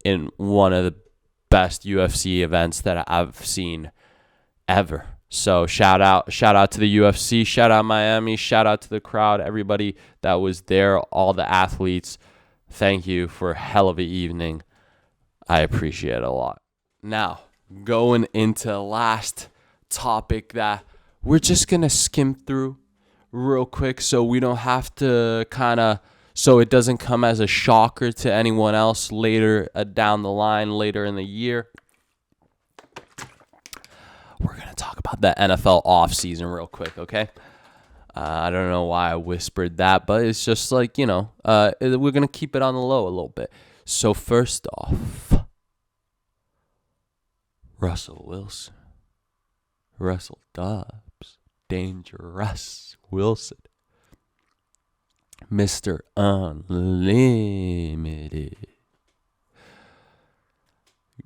in one of the best UFC events that I've seen ever. So shout out to the UFC, shout out Miami, shout out to the crowd, everybody that was there, all the athletes. Thank you for a hell of an evening. I appreciate it a lot. Now, going into the last topic that we're just going to skim through real quick, so we don't have to so it doesn't come as a shocker to anyone else later down the line, later in the year. We're going to talk about the NFL offseason real quick, okay? I don't know why I whispered that, but it's just like, we're going to keep it on the low a little bit. So first off, Russell Wilson. Russell Dobbs. Dangerous Wilson. Mr. Unlimited.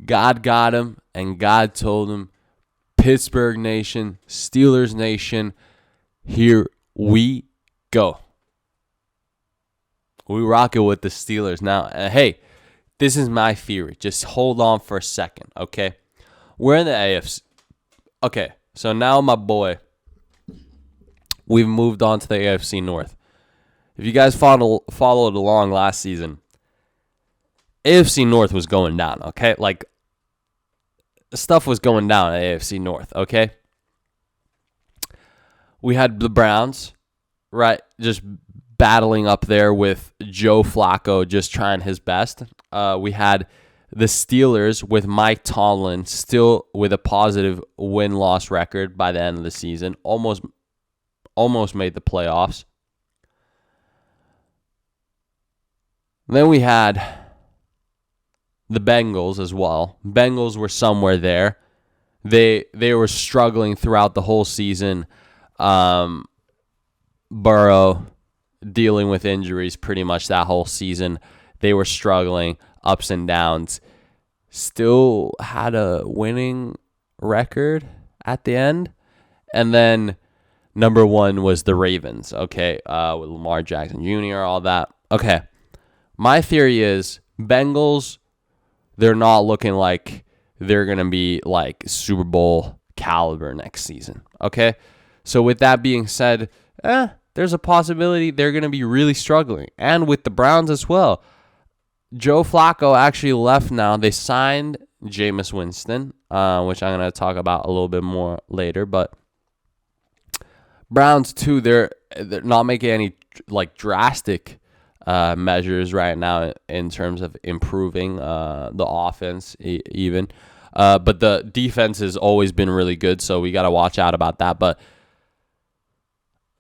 God got him, and God told him, Pittsburgh Nation, Steelers Nation, here we go. We rock it with the Steelers. Now, hey, this is my theory. Just hold on for a second, okay? We're in the AFC. Okay, so now my boy, we've moved on to the AFC North. If you guys followed along last season, AFC North was going down, okay? Like, stuff was going down at AFC North, okay? We had the Browns, right, just battling up there with Joe Flacco just trying his best. We had the Steelers with Mike Tomlin still with a positive win-loss record by the end of the season. Almost made the playoffs. Then we had the Bengals as well. Bengals were somewhere there. They were struggling throughout the whole season. Burrow dealing with injuries pretty much that whole season. They were struggling, ups and downs. Still had a winning record at the end. And then number 1 was the Ravens, okay, with Lamar Jackson Jr., all that. Okay, my theory is Bengals, they're not looking like they're going to be like Super Bowl caliber next season, okay? So with that being said, there's a possibility they're going to be really struggling. And with the Browns as well. Joe Flacco actually left now. They signed Jameis Winston, which I'm going to talk about a little bit more later. But Browns, too, they're not making any like drastic measures right now in terms of improving the offense even. But the defense has always been really good, so we got to watch out about that. But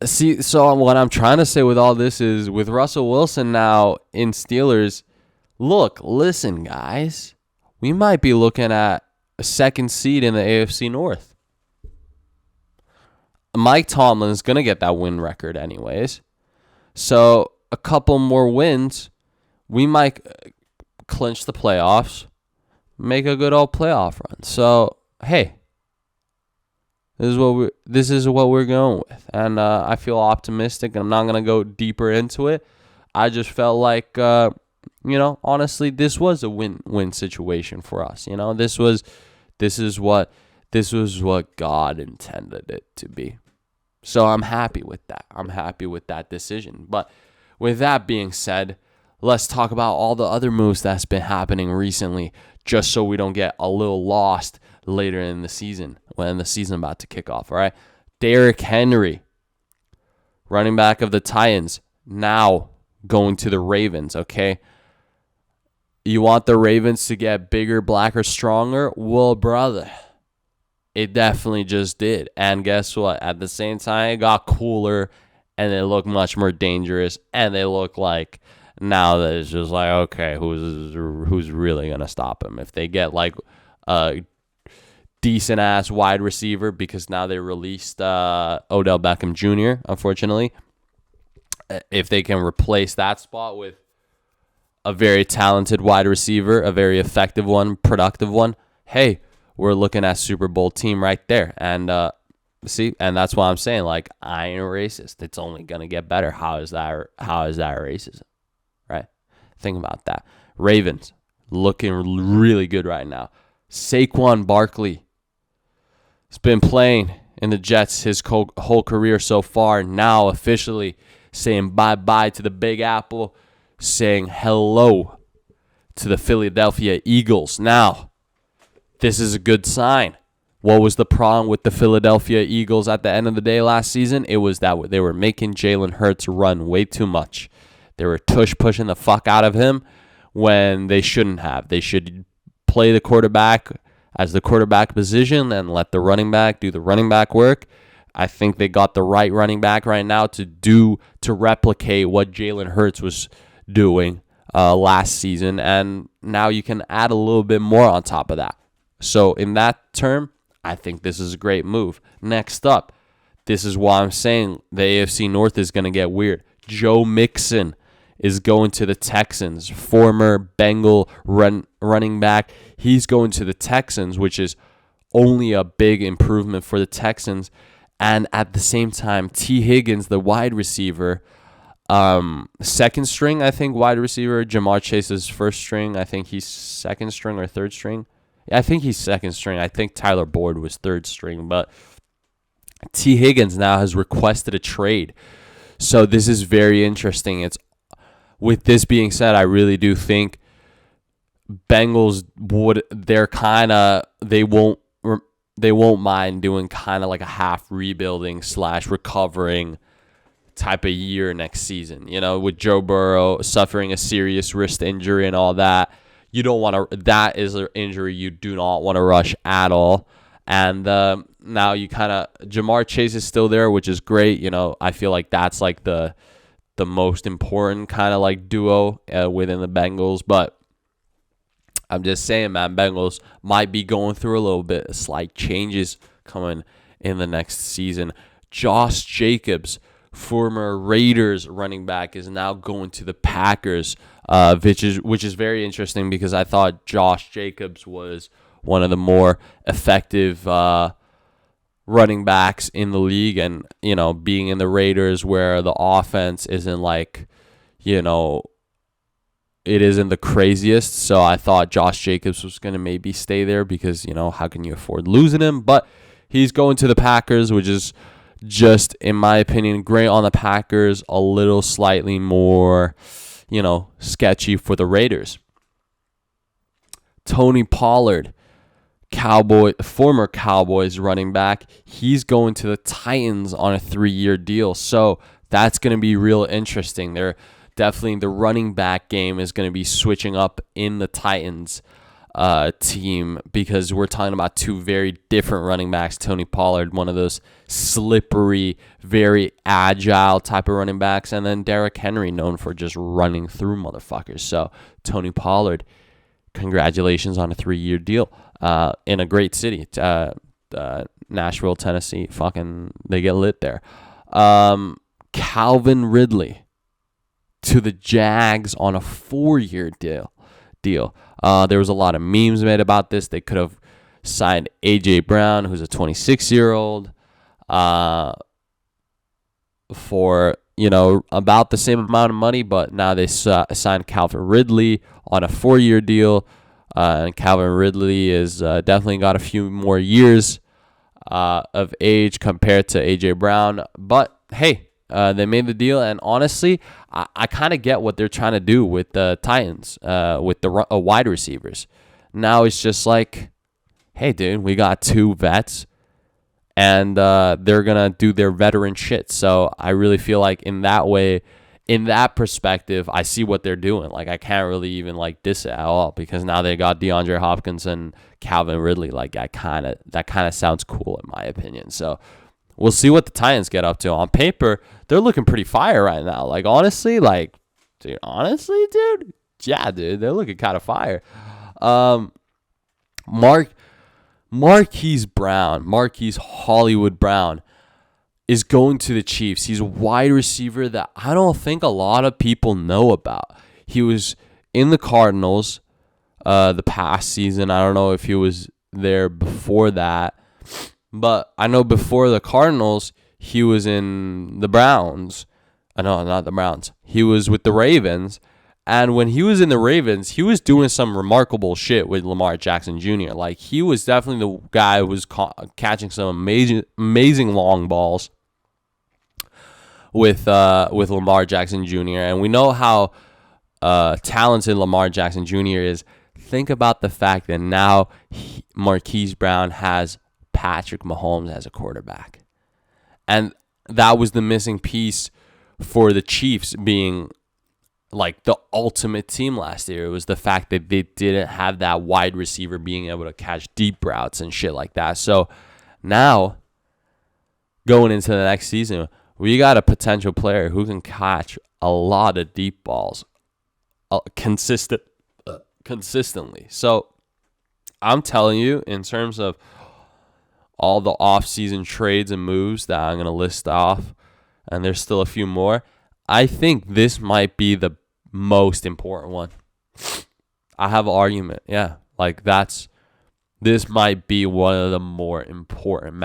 see, so what I'm trying to say with all this is with Russell Wilson now in Steelers, listen, guys, we might be looking at a second seed in the AFC North. Mike Tomlin's going to get that win record anyways. So a couple more wins, we might clinch the playoffs, make a good old playoff run. So, hey, This is what we're going with, and I feel optimistic. I'm not gonna go deeper into it. I just felt like, honestly, this was a win-win situation for us. This is what this was what God intended it to be. So I'm happy with that. I'm happy with that decision. But with that being said, let's talk about all the other moves that's been happening recently, just so we don't get a little lost later in the season when the season about to kick off. All right, Derrick Henry, running back of the Titans, now going to the Ravens. Okay, you want the Ravens to get bigger, blacker, stronger? Well, brother, it definitely just did. And guess what? At the same time, it got cooler, and they look much more dangerous, and they look like now that it's just like, okay, who's really gonna stop him? If they get like a decent ass wide receiver, because now they released Odell Beckham Jr. Unfortunately, if they can replace that spot with a very talented wide receiver, a very effective one, productive one, hey, we're looking at Super Bowl team right there. And and that's why I'm saying, like, I ain't a racist. It's only gonna get better. How is that racism? Right? Think about that. Ravens looking really good right now. Saquon Barkley has been playing in the Jets his whole career so far. Now officially saying bye-bye to the Big Apple, saying hello to the Philadelphia Eagles. Now, this is a good sign. What was the problem with the Philadelphia Eagles at the end of the day last season? It was that they were making Jalen Hurts run way too much. They were pushing the fuck out of him when they shouldn't have. They should play the quarterback as the quarterback position and let the running back do the running back work. I think they got the right running back right now to replicate what Jalen Hurts was doing last season, and now you can add a little bit more on top of that. So in that term, I think this is a great move. Next up, this is why I'm saying the AFC North is going to get weird. Joe Mixon is going to the Texans, former Bengal running back. He's going to the Texans, which is only a big improvement for the Texans. And at the same time, T. Higgins, the wide receiver, second string, I think, wide receiver. Jamar Chase's first string. I think he's second string or third string. I think he's second string. I think Tyler Boyd was third string. But T. Higgins now has requested a trade. So this is very interesting. With this being said, I really do think Bengals they won't mind doing kind of like a half rebuilding / recovering type of year next season. With Joe Burrow suffering a serious wrist injury and all that, you don't want to. That is an injury you do not want to rush at all. And now Jamar Chase is still there, which is great. I feel like that's like the most important kind of like duo within the Bengals. But I'm just saying, man, Bengals might be going through a little bit of slight changes coming in the next season. Josh Jacobs, former Raiders running back, is now going to the Packers, which is very interesting because I thought Josh Jacobs was one of the more effective running backs in the league, and being in the Raiders where the offense isn't like it isn't the craziest. So I thought Josh Jacobs was going to maybe stay there because how can you afford losing him? But he's going to the Packers, which is just, in my opinion, great on the Packers, a little slightly more sketchy for the Raiders. Tony Pollard, former Cowboys running back, he's going to the Titans on a 3-year deal. So that's going to be real interesting. Definitely the running back game is going to be switching up in the Titans team, because we're talking about two very different running backs. Tony Pollard, one of those slippery, very agile type of running backs, and then Derrick Henry, known for just running through motherfuckers. So Tony Pollard, congratulations on a 3-year deal in a great city. Nashville, Tennessee, fucking, they get lit there. Calvin Ridley to the Jags on a 4-year deal. There was a lot of memes made about this. They could have signed A.J. Brown, who's a 26-year-old, for, about the same amount of money, but now they signed Calvin Ridley on a 4-year deal. And Calvin Ridley is definitely got a few more years of age compared to A.J. Brown. But, hey, they made the deal, and honestly, I kind of get what they're trying to do with the Titans, with the wide receivers. Now it's just like, hey, dude, we got 2 vets, and they're going to do their veteran shit. So I really feel like in that way, in that perspective, I see what they're doing. Like, I can't really even, diss it at all, because now they got DeAndre Hopkins and Calvin Ridley. Like, that kind of sounds cool in my opinion. So we'll see what the Titans get up to. On paper, they're looking pretty fire right now. Like, honestly, dude, yeah, dude, they're looking kind of fire. Marquise Hollywood Brown is going to the Chiefs. He's a wide receiver that I don't think a lot of people know about. He was in the Cardinals the past season. I don't know if he was there before that, but I know before the Cardinals, he was in the Browns. No, not the Browns. He was with the Ravens. And when he was in the Ravens, he was doing some remarkable shit with Lamar Jackson Jr. Like, he was definitely the guy who was catching some amazing long balls with Lamar Jackson Jr. And we know how talented Lamar Jackson Jr. is. Think about the fact that now Marquise Brown has Patrick Mahomes as a quarterback. And that was the missing piece for the Chiefs being like the ultimate team last year. It was the fact that they didn't have that wide receiver being able to catch deep routes and shit like that. So now, going into the next season, we got a potential player who can catch a lot of deep balls consistently. So I'm telling you, in terms of all the off-season trades and moves that I'm going to list off, and there's still a few more, I think this might be the most important one. I have an argument. Yeah. This might be one of the more important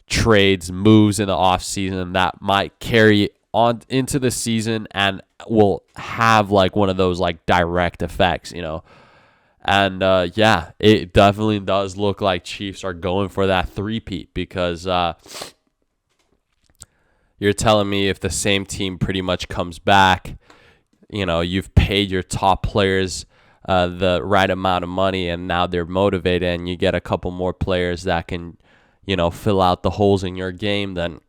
trades, moves in the offseason that might carry on into the season and will have one of those direct effects, And it definitely does look like Chiefs are going for that three-peat, because you're telling me if the same team pretty much comes back, you've paid your top players the right amount of money, and now they're motivated, and you get a couple more players that can, fill out the holes in your game, then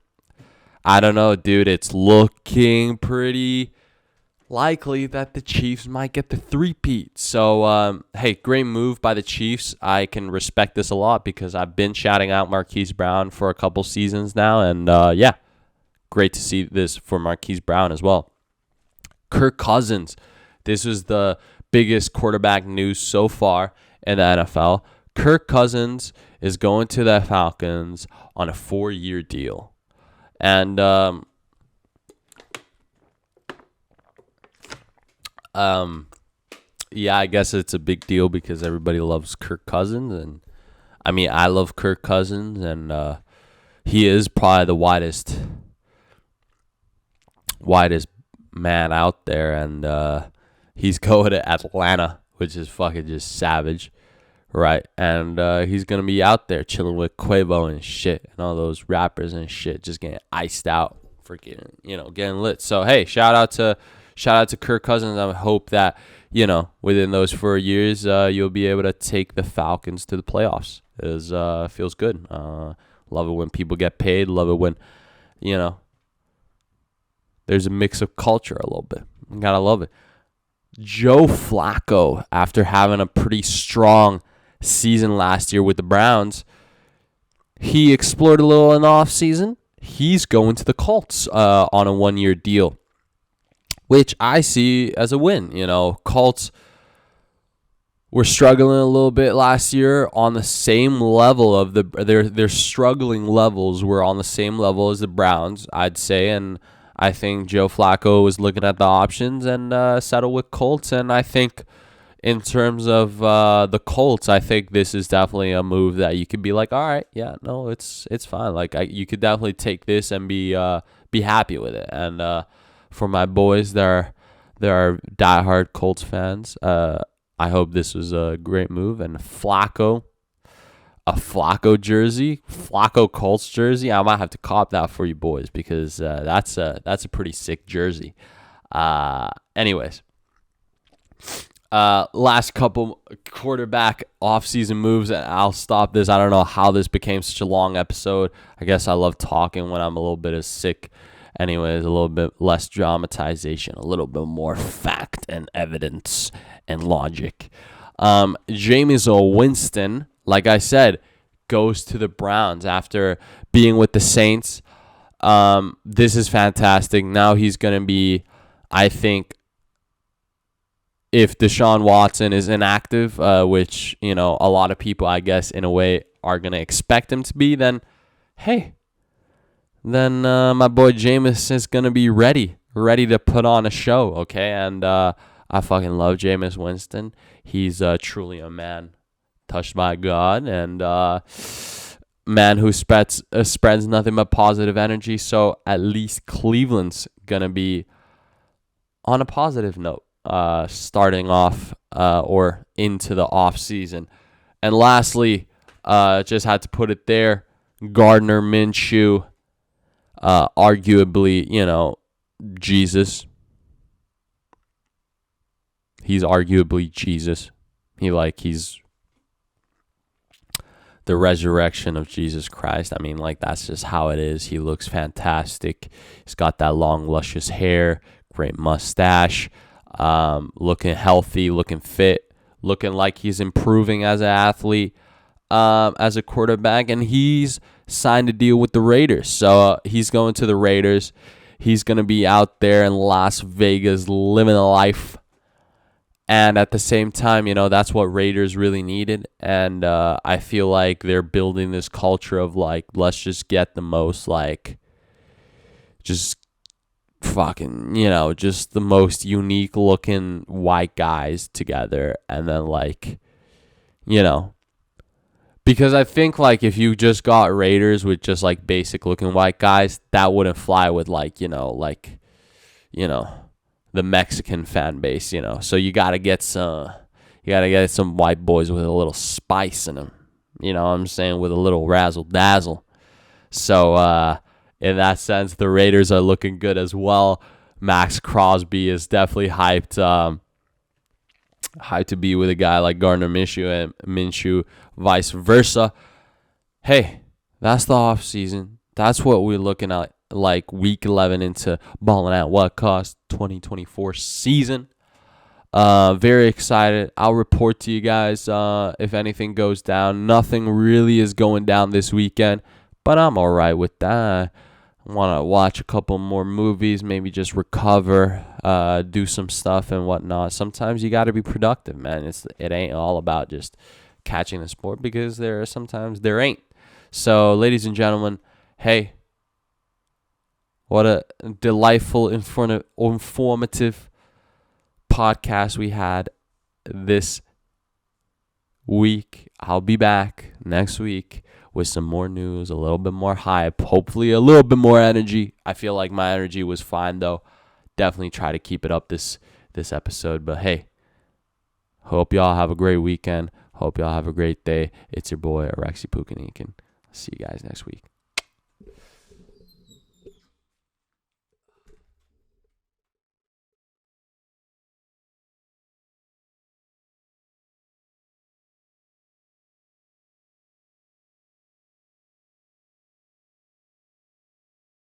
I don't know, dude. It's looking pretty likely that the Chiefs might get the three-peat. So, hey, great move by the Chiefs. I can respect this a lot because I've been shouting out Marquise Brown for a couple seasons now, and great to see this for Marquise Brown as well. Kirk Cousins. This was the biggest quarterback news so far in the NFL. Kirk Cousins is going to the Falcons on a 4-year deal. And I guess it's a big deal because everybody loves Kirk Cousins. And I mean, I love Kirk Cousins, and he is probably the widest man out there, and he's going to Atlanta, which is fucking just savage, right? And he's gonna be out there chilling with Quavo and shit, and all those rappers and shit, just getting iced out, freaking, getting lit. So hey, shout out to Kirk Cousins. I hope that within those 4 years, you'll be able to take the Falcons to the playoffs. It feels good. Love it when people get paid. Love it when there's a mix of culture a little bit. You gotta love it. Joe Flacco, after having a pretty strong season last year with the Browns, he explored a little in the offseason. He's going to the Colts on a 1-year deal, which I see as a win. Colts were struggling a little bit last year on the same level of their struggling levels were on the same level as the Browns, I'd say, and I think Joe Flacco was looking at the options and settled with Colts, and I think in terms of the Colts, I think this is definitely a move that you could be like, all right, yeah, no, it's fine. Like you could definitely take this and be happy with it. And for my boys, there are diehard Colts fans. I hope this was a great move. And Flacco, a Flacco jersey, Flacco Colts jersey. I might have to cop that for you boys because that's a pretty sick jersey. Anyways. Last couple quarterback offseason moves, and I'll stop this. I don't know how this became such a long episode. I guess I love talking when I'm a little bit of sick. Anyways, a little bit less dramatization, a little bit more fact and evidence and logic. Jameis Winston, like I said, goes to the Browns after being with the Saints. This is fantastic. Now he's going to be, I think, if Deshaun Watson is inactive, which, a lot of people, I guess, in a way, are going to expect him to be, then, hey, then my boy Jameis is going to be ready to put on a show, okay? And I fucking love Jameis Winston. He's truly a man touched by God and man who spreads nothing but positive energy. So at least Cleveland's going to be on a positive note. Starting off or into the off season. And lastly, just had to put it there, Gardner Minshew, arguably, Jesus. He's arguably Jesus. He's the resurrection of Jesus Christ. I mean, that's just how it is. He looks fantastic. He's got that long, luscious hair, great mustache. Looking healthy, looking fit, looking like he's improving as an athlete, as a quarterback, and he's signed a deal with the Raiders. So he's going to the Raiders. He's going to be out there in Las Vegas living a life. And at the same time, that's what Raiders really needed. And I feel like they're building this culture of let's just get the most just fucking, just the most unique looking white guys together. And then because I think if you just got Raiders with just basic looking white guys, that wouldn't fly with the Mexican fan base, So you got to get some white boys with a little spice in them. You know what I'm saying? With a little razzle dazzle. So in that sense, the Raiders are looking good as well. Max Crosby is definitely hyped. Hyped to be with a guy like Gardner Minshew and Minshew, vice versa. Hey, that's the off season. That's what we're looking at, week 11 into Ballin at What Cost 2024 season. Very excited. I'll report to you guys if anything goes down. Nothing really is going down this weekend, but I'm all right with that. I want to watch a couple more movies, maybe just recover, do some stuff and whatnot. Sometimes you got to be productive, man. It ain't all about just catching the sport because sometimes there ain't. So, ladies and gentlemen, hey, what a delightful, informative podcast we had this week. I'll be back next week with some more news, a little bit more hype, hopefully a little bit more energy. I feel like my energy was fine, though. Definitely try to keep it up this episode. But, hey, hope y'all have a great weekend. Hope y'all have a great day. It's your boy, Alexi Pukanikin. See you guys next week.